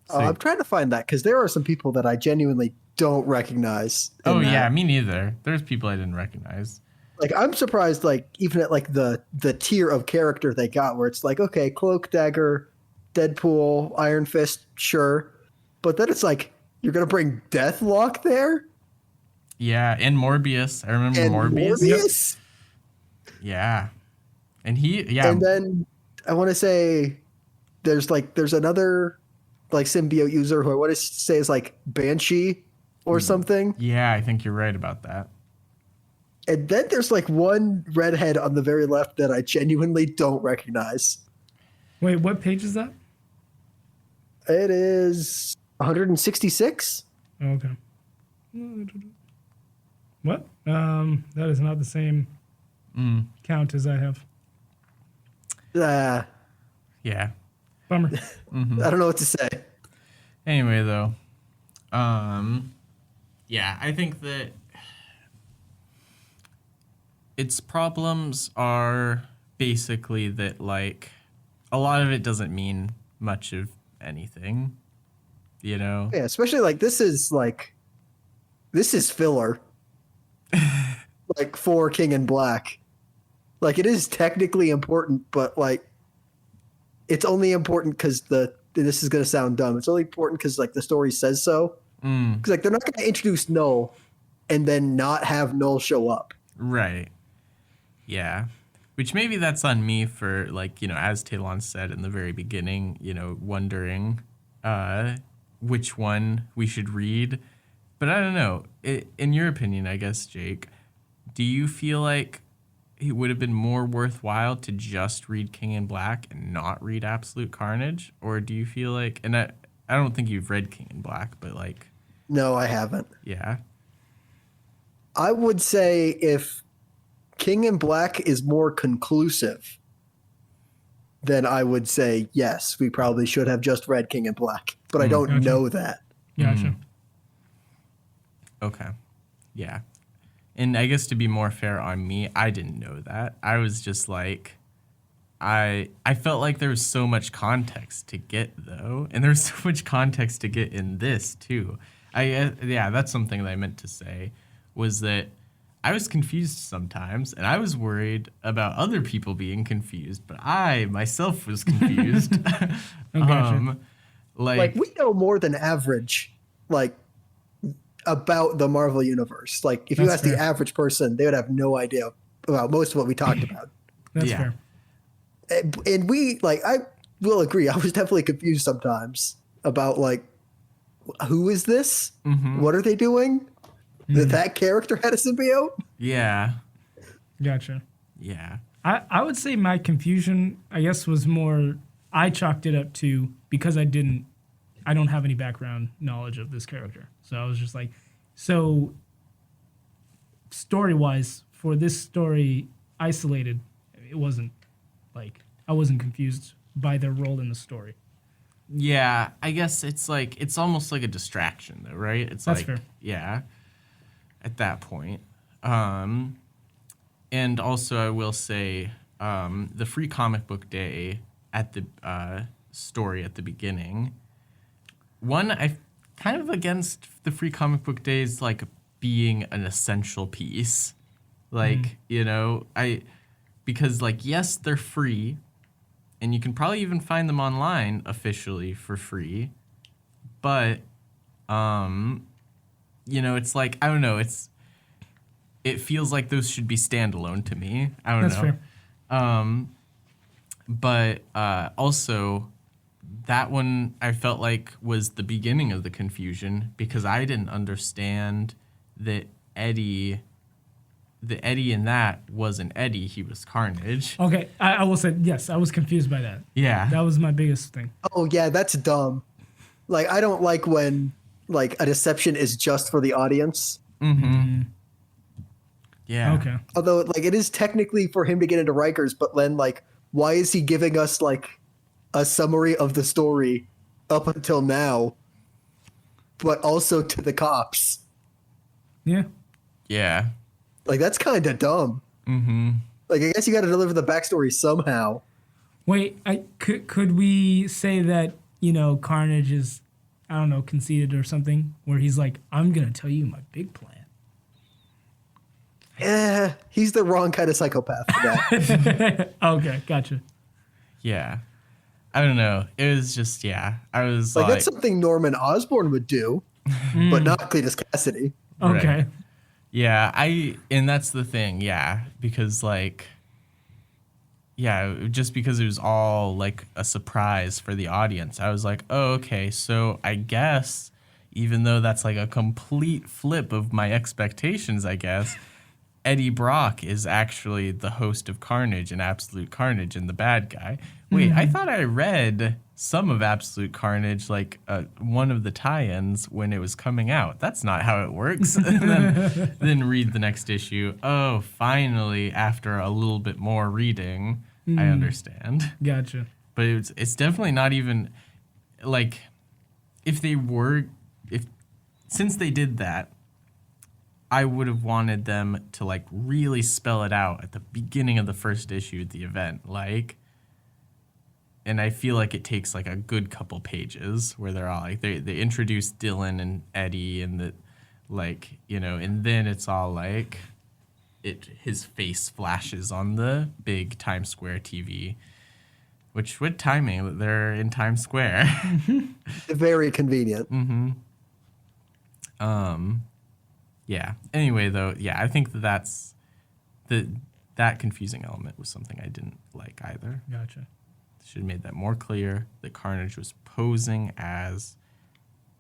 So, I'm trying to find that because there are some people that I genuinely don't recognize. Yeah, me neither. There's people I didn't recognize. Like I'm surprised, like even at like the tier of character they got, where it's like, okay, Cloak, Dagger, Deadpool, Iron Fist, sure, but then it's like you're gonna bring Deathlock there. Yeah, and Morbius. I remember Morbius. Yeah, and and then I want to say there's another like symbiote user who I want to say is like Banshee or something. Yeah, I think you're right about that. And then there's like one redhead on the very left that I genuinely don't recognize. Wait, what page is that? It is 166. Okay. What? That is not the same. count as I have. Yeah. Bummer. I don't know what to say. Anyway, though, yeah, I think that its problems are basically that, like, a lot of it doesn't mean much of anything, you know? Yeah, especially like this is filler. Like for King in Black. Like it is technically important, but like it's only important because this is gonna sound dumb. It's only important because like the story says so. Because like they're not gonna introduce Knull and then not have Knull show up. Right. Yeah. Which maybe that's on me for, like, you know, as Talon said in the very beginning, you know, wondering which one we should read. But I don't know. In your opinion, I guess, Jake, do you feel like it would have been more worthwhile to just read King in Black and not read Absolute Carnage? Or do you feel like, and I don't think you've read King in Black, but like... No, I haven't. Yeah. I would say if King in Black is more conclusive, then I would say, yes, we probably should have just read King in Black. But I don't know that. Gotcha. Okay. Yeah. And I guess to be more fair on me, I didn't know that. I was just like, I felt like there was so much context to get, though. And there's so much context to get in this, too. Yeah, that's something that I meant to say, was that I was confused sometimes, and I was worried about other people being confused, but I myself was confused. Gotcha. Like we know more than average, like, about the Marvel universe. Like if you ask the average person, they would have no idea about most of what we talked about. That's fair. And we, like, I will agree, I was definitely confused sometimes about, like, who is this? What are they doing? That character had a symbiote? Yeah. Gotcha. Yeah. I would say my confusion, I guess, was more, I chalked it up to because I don't have any background knowledge of this character. So I was just like, so story-wise, for this story isolated, it wasn't like, I wasn't confused by their role in the story. Yeah, I guess it's like, it's almost like a distraction, though, right? It's That's like, fair. Yeah, at that point. And also, I will say, the Free Comic Book Day at the story at the beginning. One, I kind of against the Free Comic Book Days, like, being an essential piece. Like, you know, because, like, yes, they're free, and you can probably even find them online officially for free. But, you know, it's like, I don't know, it feels like those should be standalone to me. I don't know. That's fair. But also, that one I felt like was the beginning of the confusion because I didn't understand that Eddie in that wasn't Eddie, he was Carnage. Okay, I will say, yes, I was confused by that. Yeah. That was my biggest thing. Oh, yeah, that's dumb. Like, I don't like when, like, a deception is just for the audience. Yeah. Okay. Although, like, it is technically for him to get into Ryker's, but then, like, why is he giving us, like, a summary of the story up until now, but also to the cops? Yeah. Yeah. Like, that's kind of dumb. Like, I guess you got to deliver the backstory somehow. Wait, could we say that, you know, Carnage is, I don't know, conceited or something, where he's like, I'm going to tell you my big plan? He's the wrong kind of psychopath for that. Okay, gotcha. Yeah. I don't know. It was just, yeah. I was like... That's something Norman Osborn would do, but not Cletus Cassidy. Okay. Right. Yeah, and that's the thing, yeah. Because, like, yeah, just because it was all, like, a surprise for the audience, I was like, oh, okay, so I guess, even though that's, like, a complete flip of my expectations, I guess... Eddie Brock is actually the host of Carnage and Absolute Carnage and the bad guy, wait, I thought I read some of Absolute Carnage, like one of the tie-ins when it was coming out. That's not how it works. And then read the next issue. Oh, finally, after a little bit more reading, I understand. Gotcha. But it's definitely not even, like, since they did that, I would have wanted them to, like, really spell it out at the beginning of the first issue of the event, like, and I feel like it takes, like, a good couple pages where they're all, like, they introduce Dylan and Eddie and the, like, you know, and then it's all, like, his face flashes on the big Times Square TV, which, what timing, they're in Times Square. Very convenient. Yeah. Anyway, though, yeah, I think that's that confusing element was something I didn't like either. Gotcha. Should have made that more clear that Carnage was posing as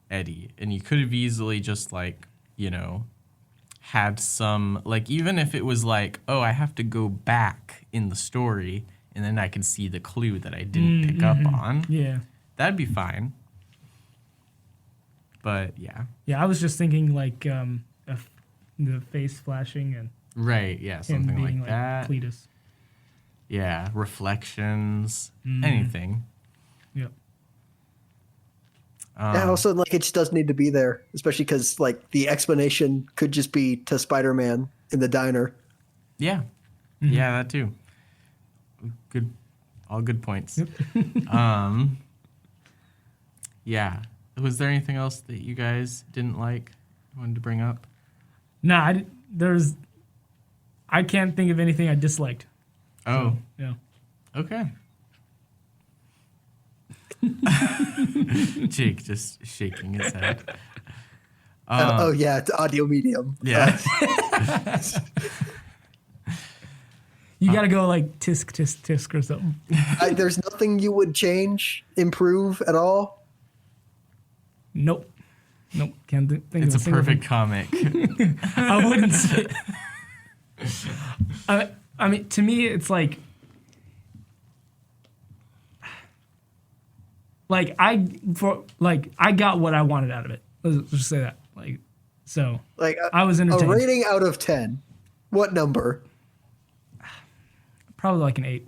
Eddie, and you could have easily just, like, you know, had some, like, even if it was like, oh, I have to go back in the story and then I can see the clue that I didn't pick up on. Yeah. That'd be fine. But yeah. Yeah, I was just thinking like the face flashing and right, yeah, him something being like that. Cletus. Yeah, reflections, anything. Yep. And also, like, it just doesn't need to be there, especially because, like, the explanation could just be to Spider-Man in the diner. Yeah. Yeah, that too. Good, all good points. Yeah. Was there anything else that you guys didn't like, wanted to bring up? Nah, I can't think of anything I disliked. Oh. So, yeah. Okay. Jake just shaking his head. Oh, yeah, it's audio medium. Yeah. You got to go like tisk, tisk, tisk or something. There's nothing you would change, improve at all? Nope. Can't think It's of a perfect comic. I wouldn't say. I mean, to me, it's like I got what I wanted out of it. Let's just say that. Like I was entertained. A rating out of 10. What number? Probably like an 8.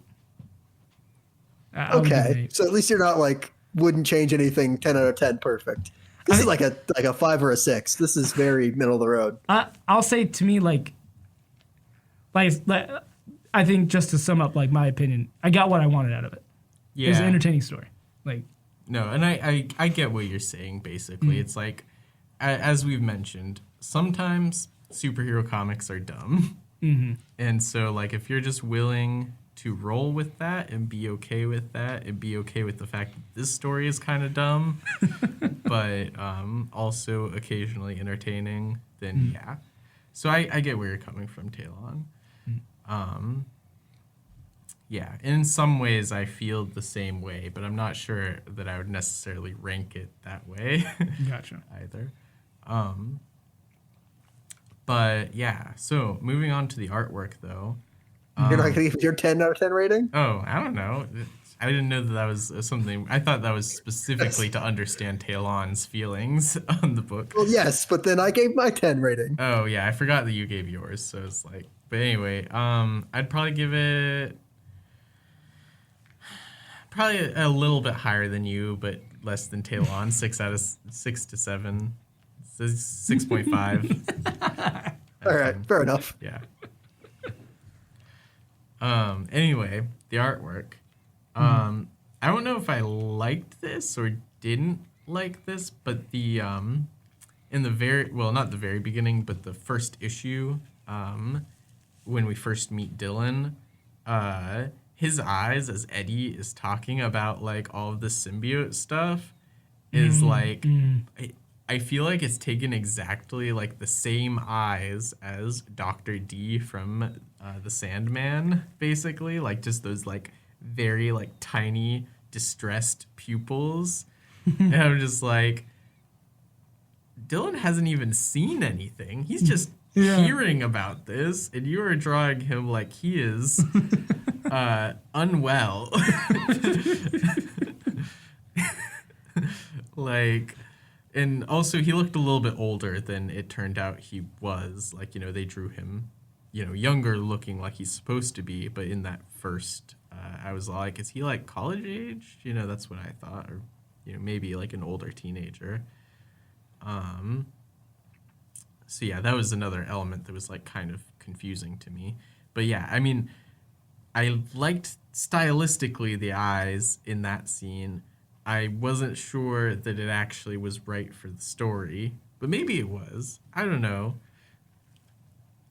I would give it an Okay, 8. so at least you're not like wouldn't change anything. 10 out of 10, perfect. This is like a 5 or a 6. This is very middle of the road. I'll say to me like I think just to sum up like my opinion, I got what I wanted out of it. Yeah. It was an entertaining story. Like no, and I get what you're saying. Basically, it's like as we've mentioned, sometimes superhero comics are dumb, and so like if you're just willing to roll with that and be okay with that and be okay with the fact that this story is kind of dumb, but also occasionally entertaining, then yeah. So I get where you're coming from, Talon. Yeah, in some ways I feel the same way, but I'm not sure that I would necessarily rank it that way. Gotcha. Either. But yeah, so moving on to the artwork though. You're not going to give your 10 out of 10 rating? Oh, I don't know. I didn't know that was something. I thought that was specifically to understand Talon's feelings on the book. Well, yes, but then I gave my 10 rating. Oh yeah, I forgot that you gave yours, so it's like. But anyway, I'd probably give it probably a little bit higher than you, but less than Talon. 6 to 7, so 6.5. All right, fair enough. Yeah. Anyway, the artwork. I don't know if I liked this or didn't like this, but the in the not the very beginning, but the first issue, when we first meet Dylan, his eyes as Eddie is talking about like all of the symbiote stuff is like I feel like it's taken exactly like the same eyes as Dr. D from the Sandman, basically, like just those like very like tiny distressed pupils. And I'm just like, Dylan hasn't even seen anything. He's just hearing about this, and you are drawing him like he is unwell. Like, and also he looked a little bit older than it turned out he was. Like, they drew him, younger looking like he's supposed to be. But in that first, I was like, is he like college age? That's what I thought. Or, maybe like an older teenager. So yeah, that was another element that was like kind of confusing to me. But yeah, I mean, I liked stylistically the eyes in that scene. I wasn't sure that it actually was right for the story, but maybe it was. I don't know.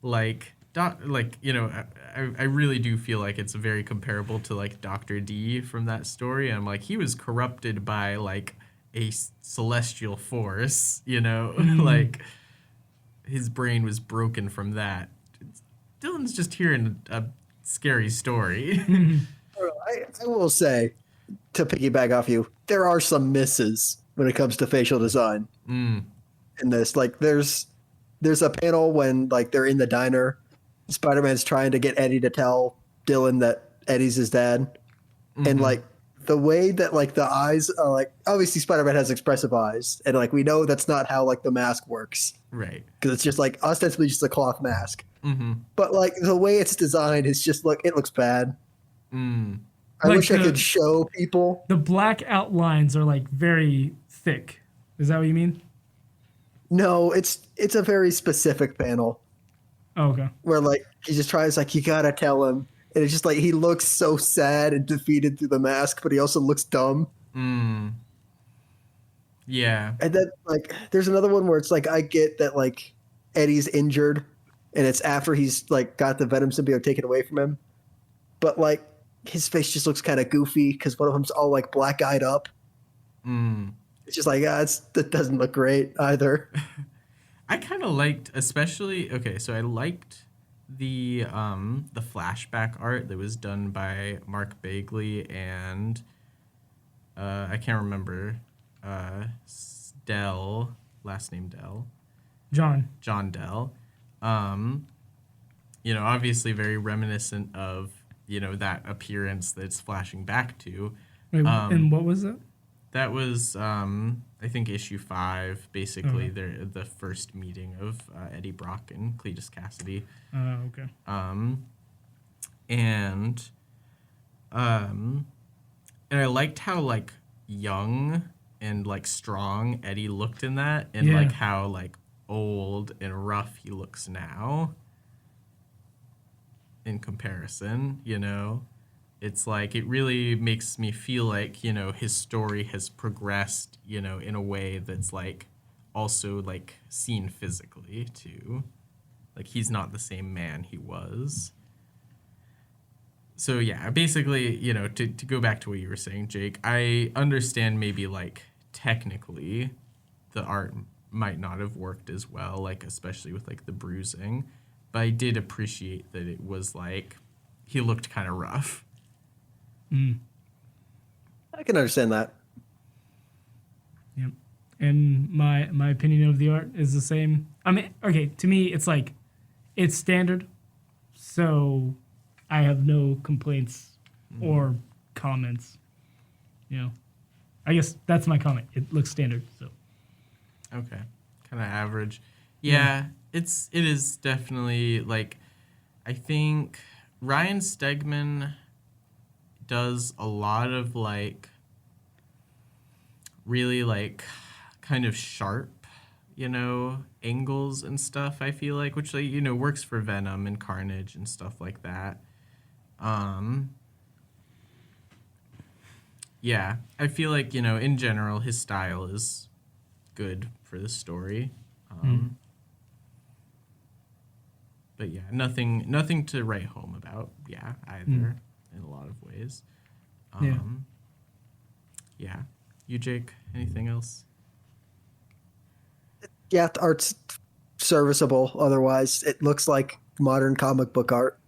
Like, I really do feel like it's very comparable to like Dr. D from that story. I'm like, he was corrupted by like a celestial force, like his brain was broken from that. Dylan's just hearing a scary story. I will say, to piggyback off you, there are some misses when it comes to facial design in this. Like, there's a panel when like they're in the diner, Spider-Man's trying to get Eddie to tell Dylan that Eddie's his dad, and like the way that like the eyes are, like, obviously Spider-Man has expressive eyes, and like we know that's not how like the mask works, right? Because it's just like ostensibly just a cloth mask. But like the way it's designed is just it looks bad. I Like wish I could show people. The black outlines are like very thick. Is that what you mean? No, it's a very specific panel. Oh, okay. Where like he just tries, like, you gotta tell him, and it's just like he looks so sad and defeated through the mask, but he also looks dumb. Yeah. And then like there's another one where it's like, I get that like Eddie's injured and it's after he's like got the Venom symbiote taken away from him, but like his face just looks kind of goofy because one of them's all like black-eyed up. It's just like, that doesn't look great either. I kind of liked, so I liked the flashback art that was done by Mark Bagley and I can't remember Dell, last name Dell. John Dell. Obviously very reminiscent of, that appearance that it's flashing back to. Wait, and what was it? That was, I think, issue 5, basically the first meeting of Eddie Brock and Cletus Cassidy. Okay. And I liked how like young and like strong Eddie looked in that, and like how like old and rough he looks now. In comparison, it's like it really makes me feel like, his story has progressed, in a way that's like also like seen physically too. Like he's not the same man he was. So yeah, basically, to go back to what you were saying, Jake, I understand maybe like technically the art might not have worked as well, like especially with like the bruising. But I did appreciate that it was like he looked kind of rough. I can understand that. Yep. And my opinion of the art is the same. I mean, okay, to me, it's like, it's standard. So I have no complaints or comments. I guess that's my comment. It looks standard. So. Okay. Kind of average. Yeah. It is definitely like, I think Ryan Stegman does a lot of like really like kind of sharp, angles and stuff, I feel like, which like, works for Venom and Carnage and stuff like that. Yeah, I feel like, in general, his style is good for the story. But yeah, nothing to write home about. Yeah, either in a lot of ways. Yeah. You, Jake, anything else? Yeah, the art's serviceable. Otherwise, it looks like modern comic book art.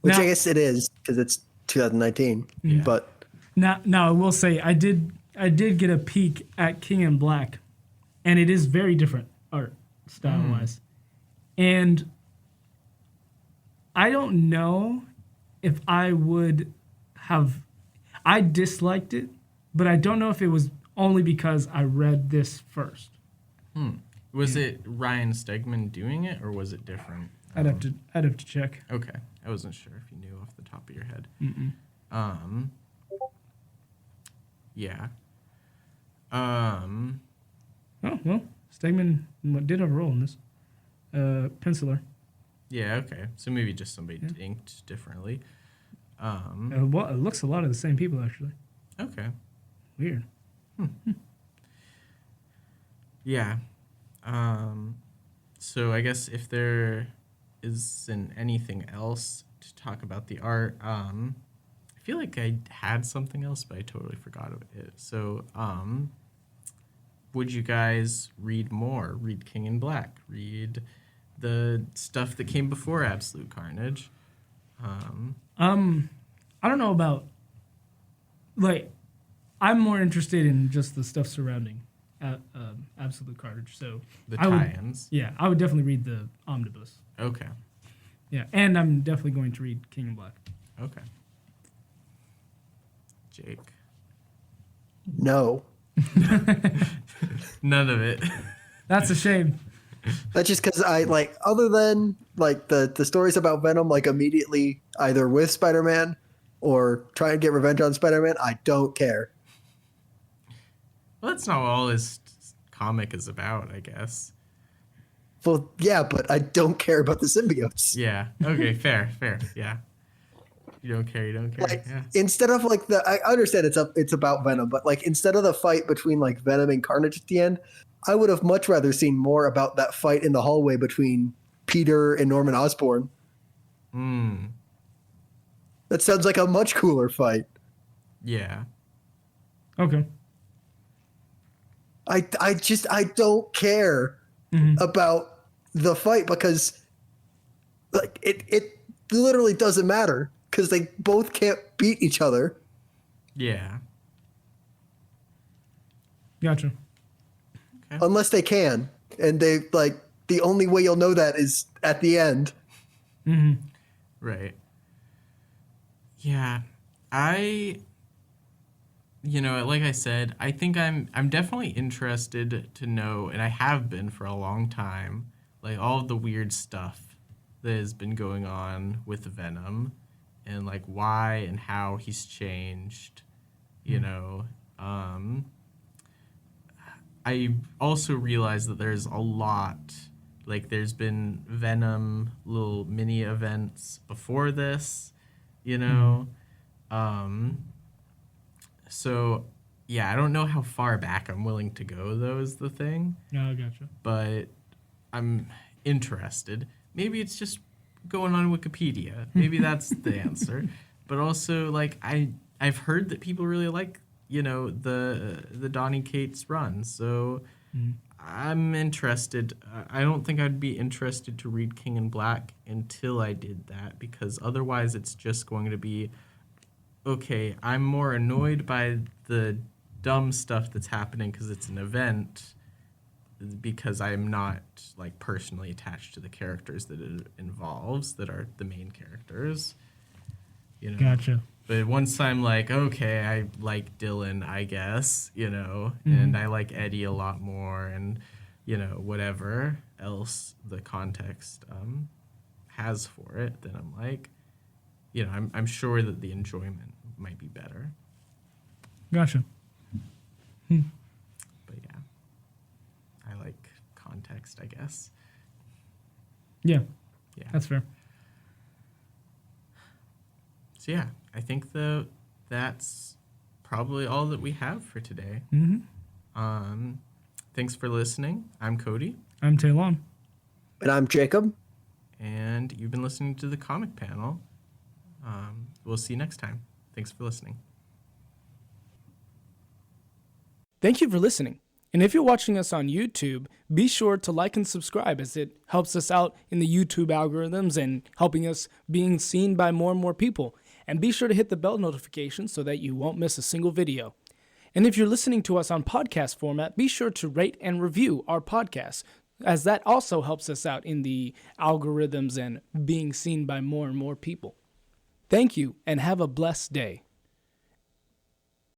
Which I guess it is because it's 2019. But now I will say I did get a peek at King in Black, and it is very different art style wise. And I don't know if I would have. I disliked it, but I don't know if it was only because I read this first. Was it Ryan Stegman doing it, or was it different? I'd have to check. Okay, I wasn't sure if you knew off the top of your head. Yeah. Oh well, Stegman did have a role in this. Penciler. Yeah. Okay. So maybe just somebody inked differently. Well, it looks a lot of the same people actually. Okay. Weird. Yeah. So I guess if there isn't anything else to talk about the art, I feel like I had something else, but I totally forgot it. So, would you guys read more? Read King in Black? Read the stuff that came before Absolute Carnage? I don't know about, like, I'm more interested in just the stuff surrounding Absolute Carnage. So The tie-ins? I would definitely read the omnibus. Okay. Yeah, and I'm definitely going to read King in Black. Okay. Jake? No. None of it. That's a shame. That's just because I like, other than like the stories about Venom, like immediately either with Spider-Man or trying to get revenge on Spider-Man, I don't care. Well, that's not all his comic is about, I guess. Well, yeah, but I don't care about the symbiotes. Yeah. Okay. Fair. Yeah. You don't care. Like, Yeah. instead of like I understand it's about Venom, but like instead of the fight between like Venom and Carnage at the end, I would have much rather seen more about that fight in the hallway between Peter and Norman Osborn. That sounds like a much cooler fight. Yeah. Okay. I don't care about the fight because like it literally doesn't matter because they both can't beat each other. Yeah. Gotcha. Okay. Unless they can. And they like the only way you'll know that is at the end. Right. Yeah. Like I said, I think I'm definitely interested to know, and I have been for a long time, like all of the weird stuff that has been going on with Venom and like why and how he's changed, you know. I also realized that there's a lot, like there's been Venom little mini events before this, you know. So, yeah, I don't know how far back I'm willing to go, though, is the thing. No, I gotcha. But I'm interested. Maybe it's just going on Wikipedia. Maybe that's the answer. But also, like, I've heard that people really like, the Donny Cates run. So I'm interested. I don't think I'd be interested to read King in Black until I did that, because otherwise it's just going to be, okay, I'm more annoyed by the dumb stuff that's happening because it's an event, because I'm not like personally attached to the characters that it involves, that are the main characters. Gotcha. But once I'm like, okay, I like Dylan, I guess, and I like Eddie a lot more, and whatever else the context has for it, then I'm like, I'm sure that the enjoyment might be better. Gotcha. But yeah, I like context, I guess. Yeah. Yeah. That's fair. So yeah, I think that's probably all that we have for today. Thanks for listening. I'm Cody. I'm Taylon. And I'm Jacob. And you've been listening to the Comic Panel. We'll see you next time. Thanks for listening. Thank you for listening. And if you're watching us on YouTube, be sure to like and subscribe, as it helps us out in the YouTube algorithms and helping us being seen by more and more people. And be sure to hit the bell notification so that you won't miss a single video. And if you're listening to us on podcast format, be sure to rate and review our podcast. as that also helps us out in the algorithms and being seen by more and more people. Thank you, and have a blessed day.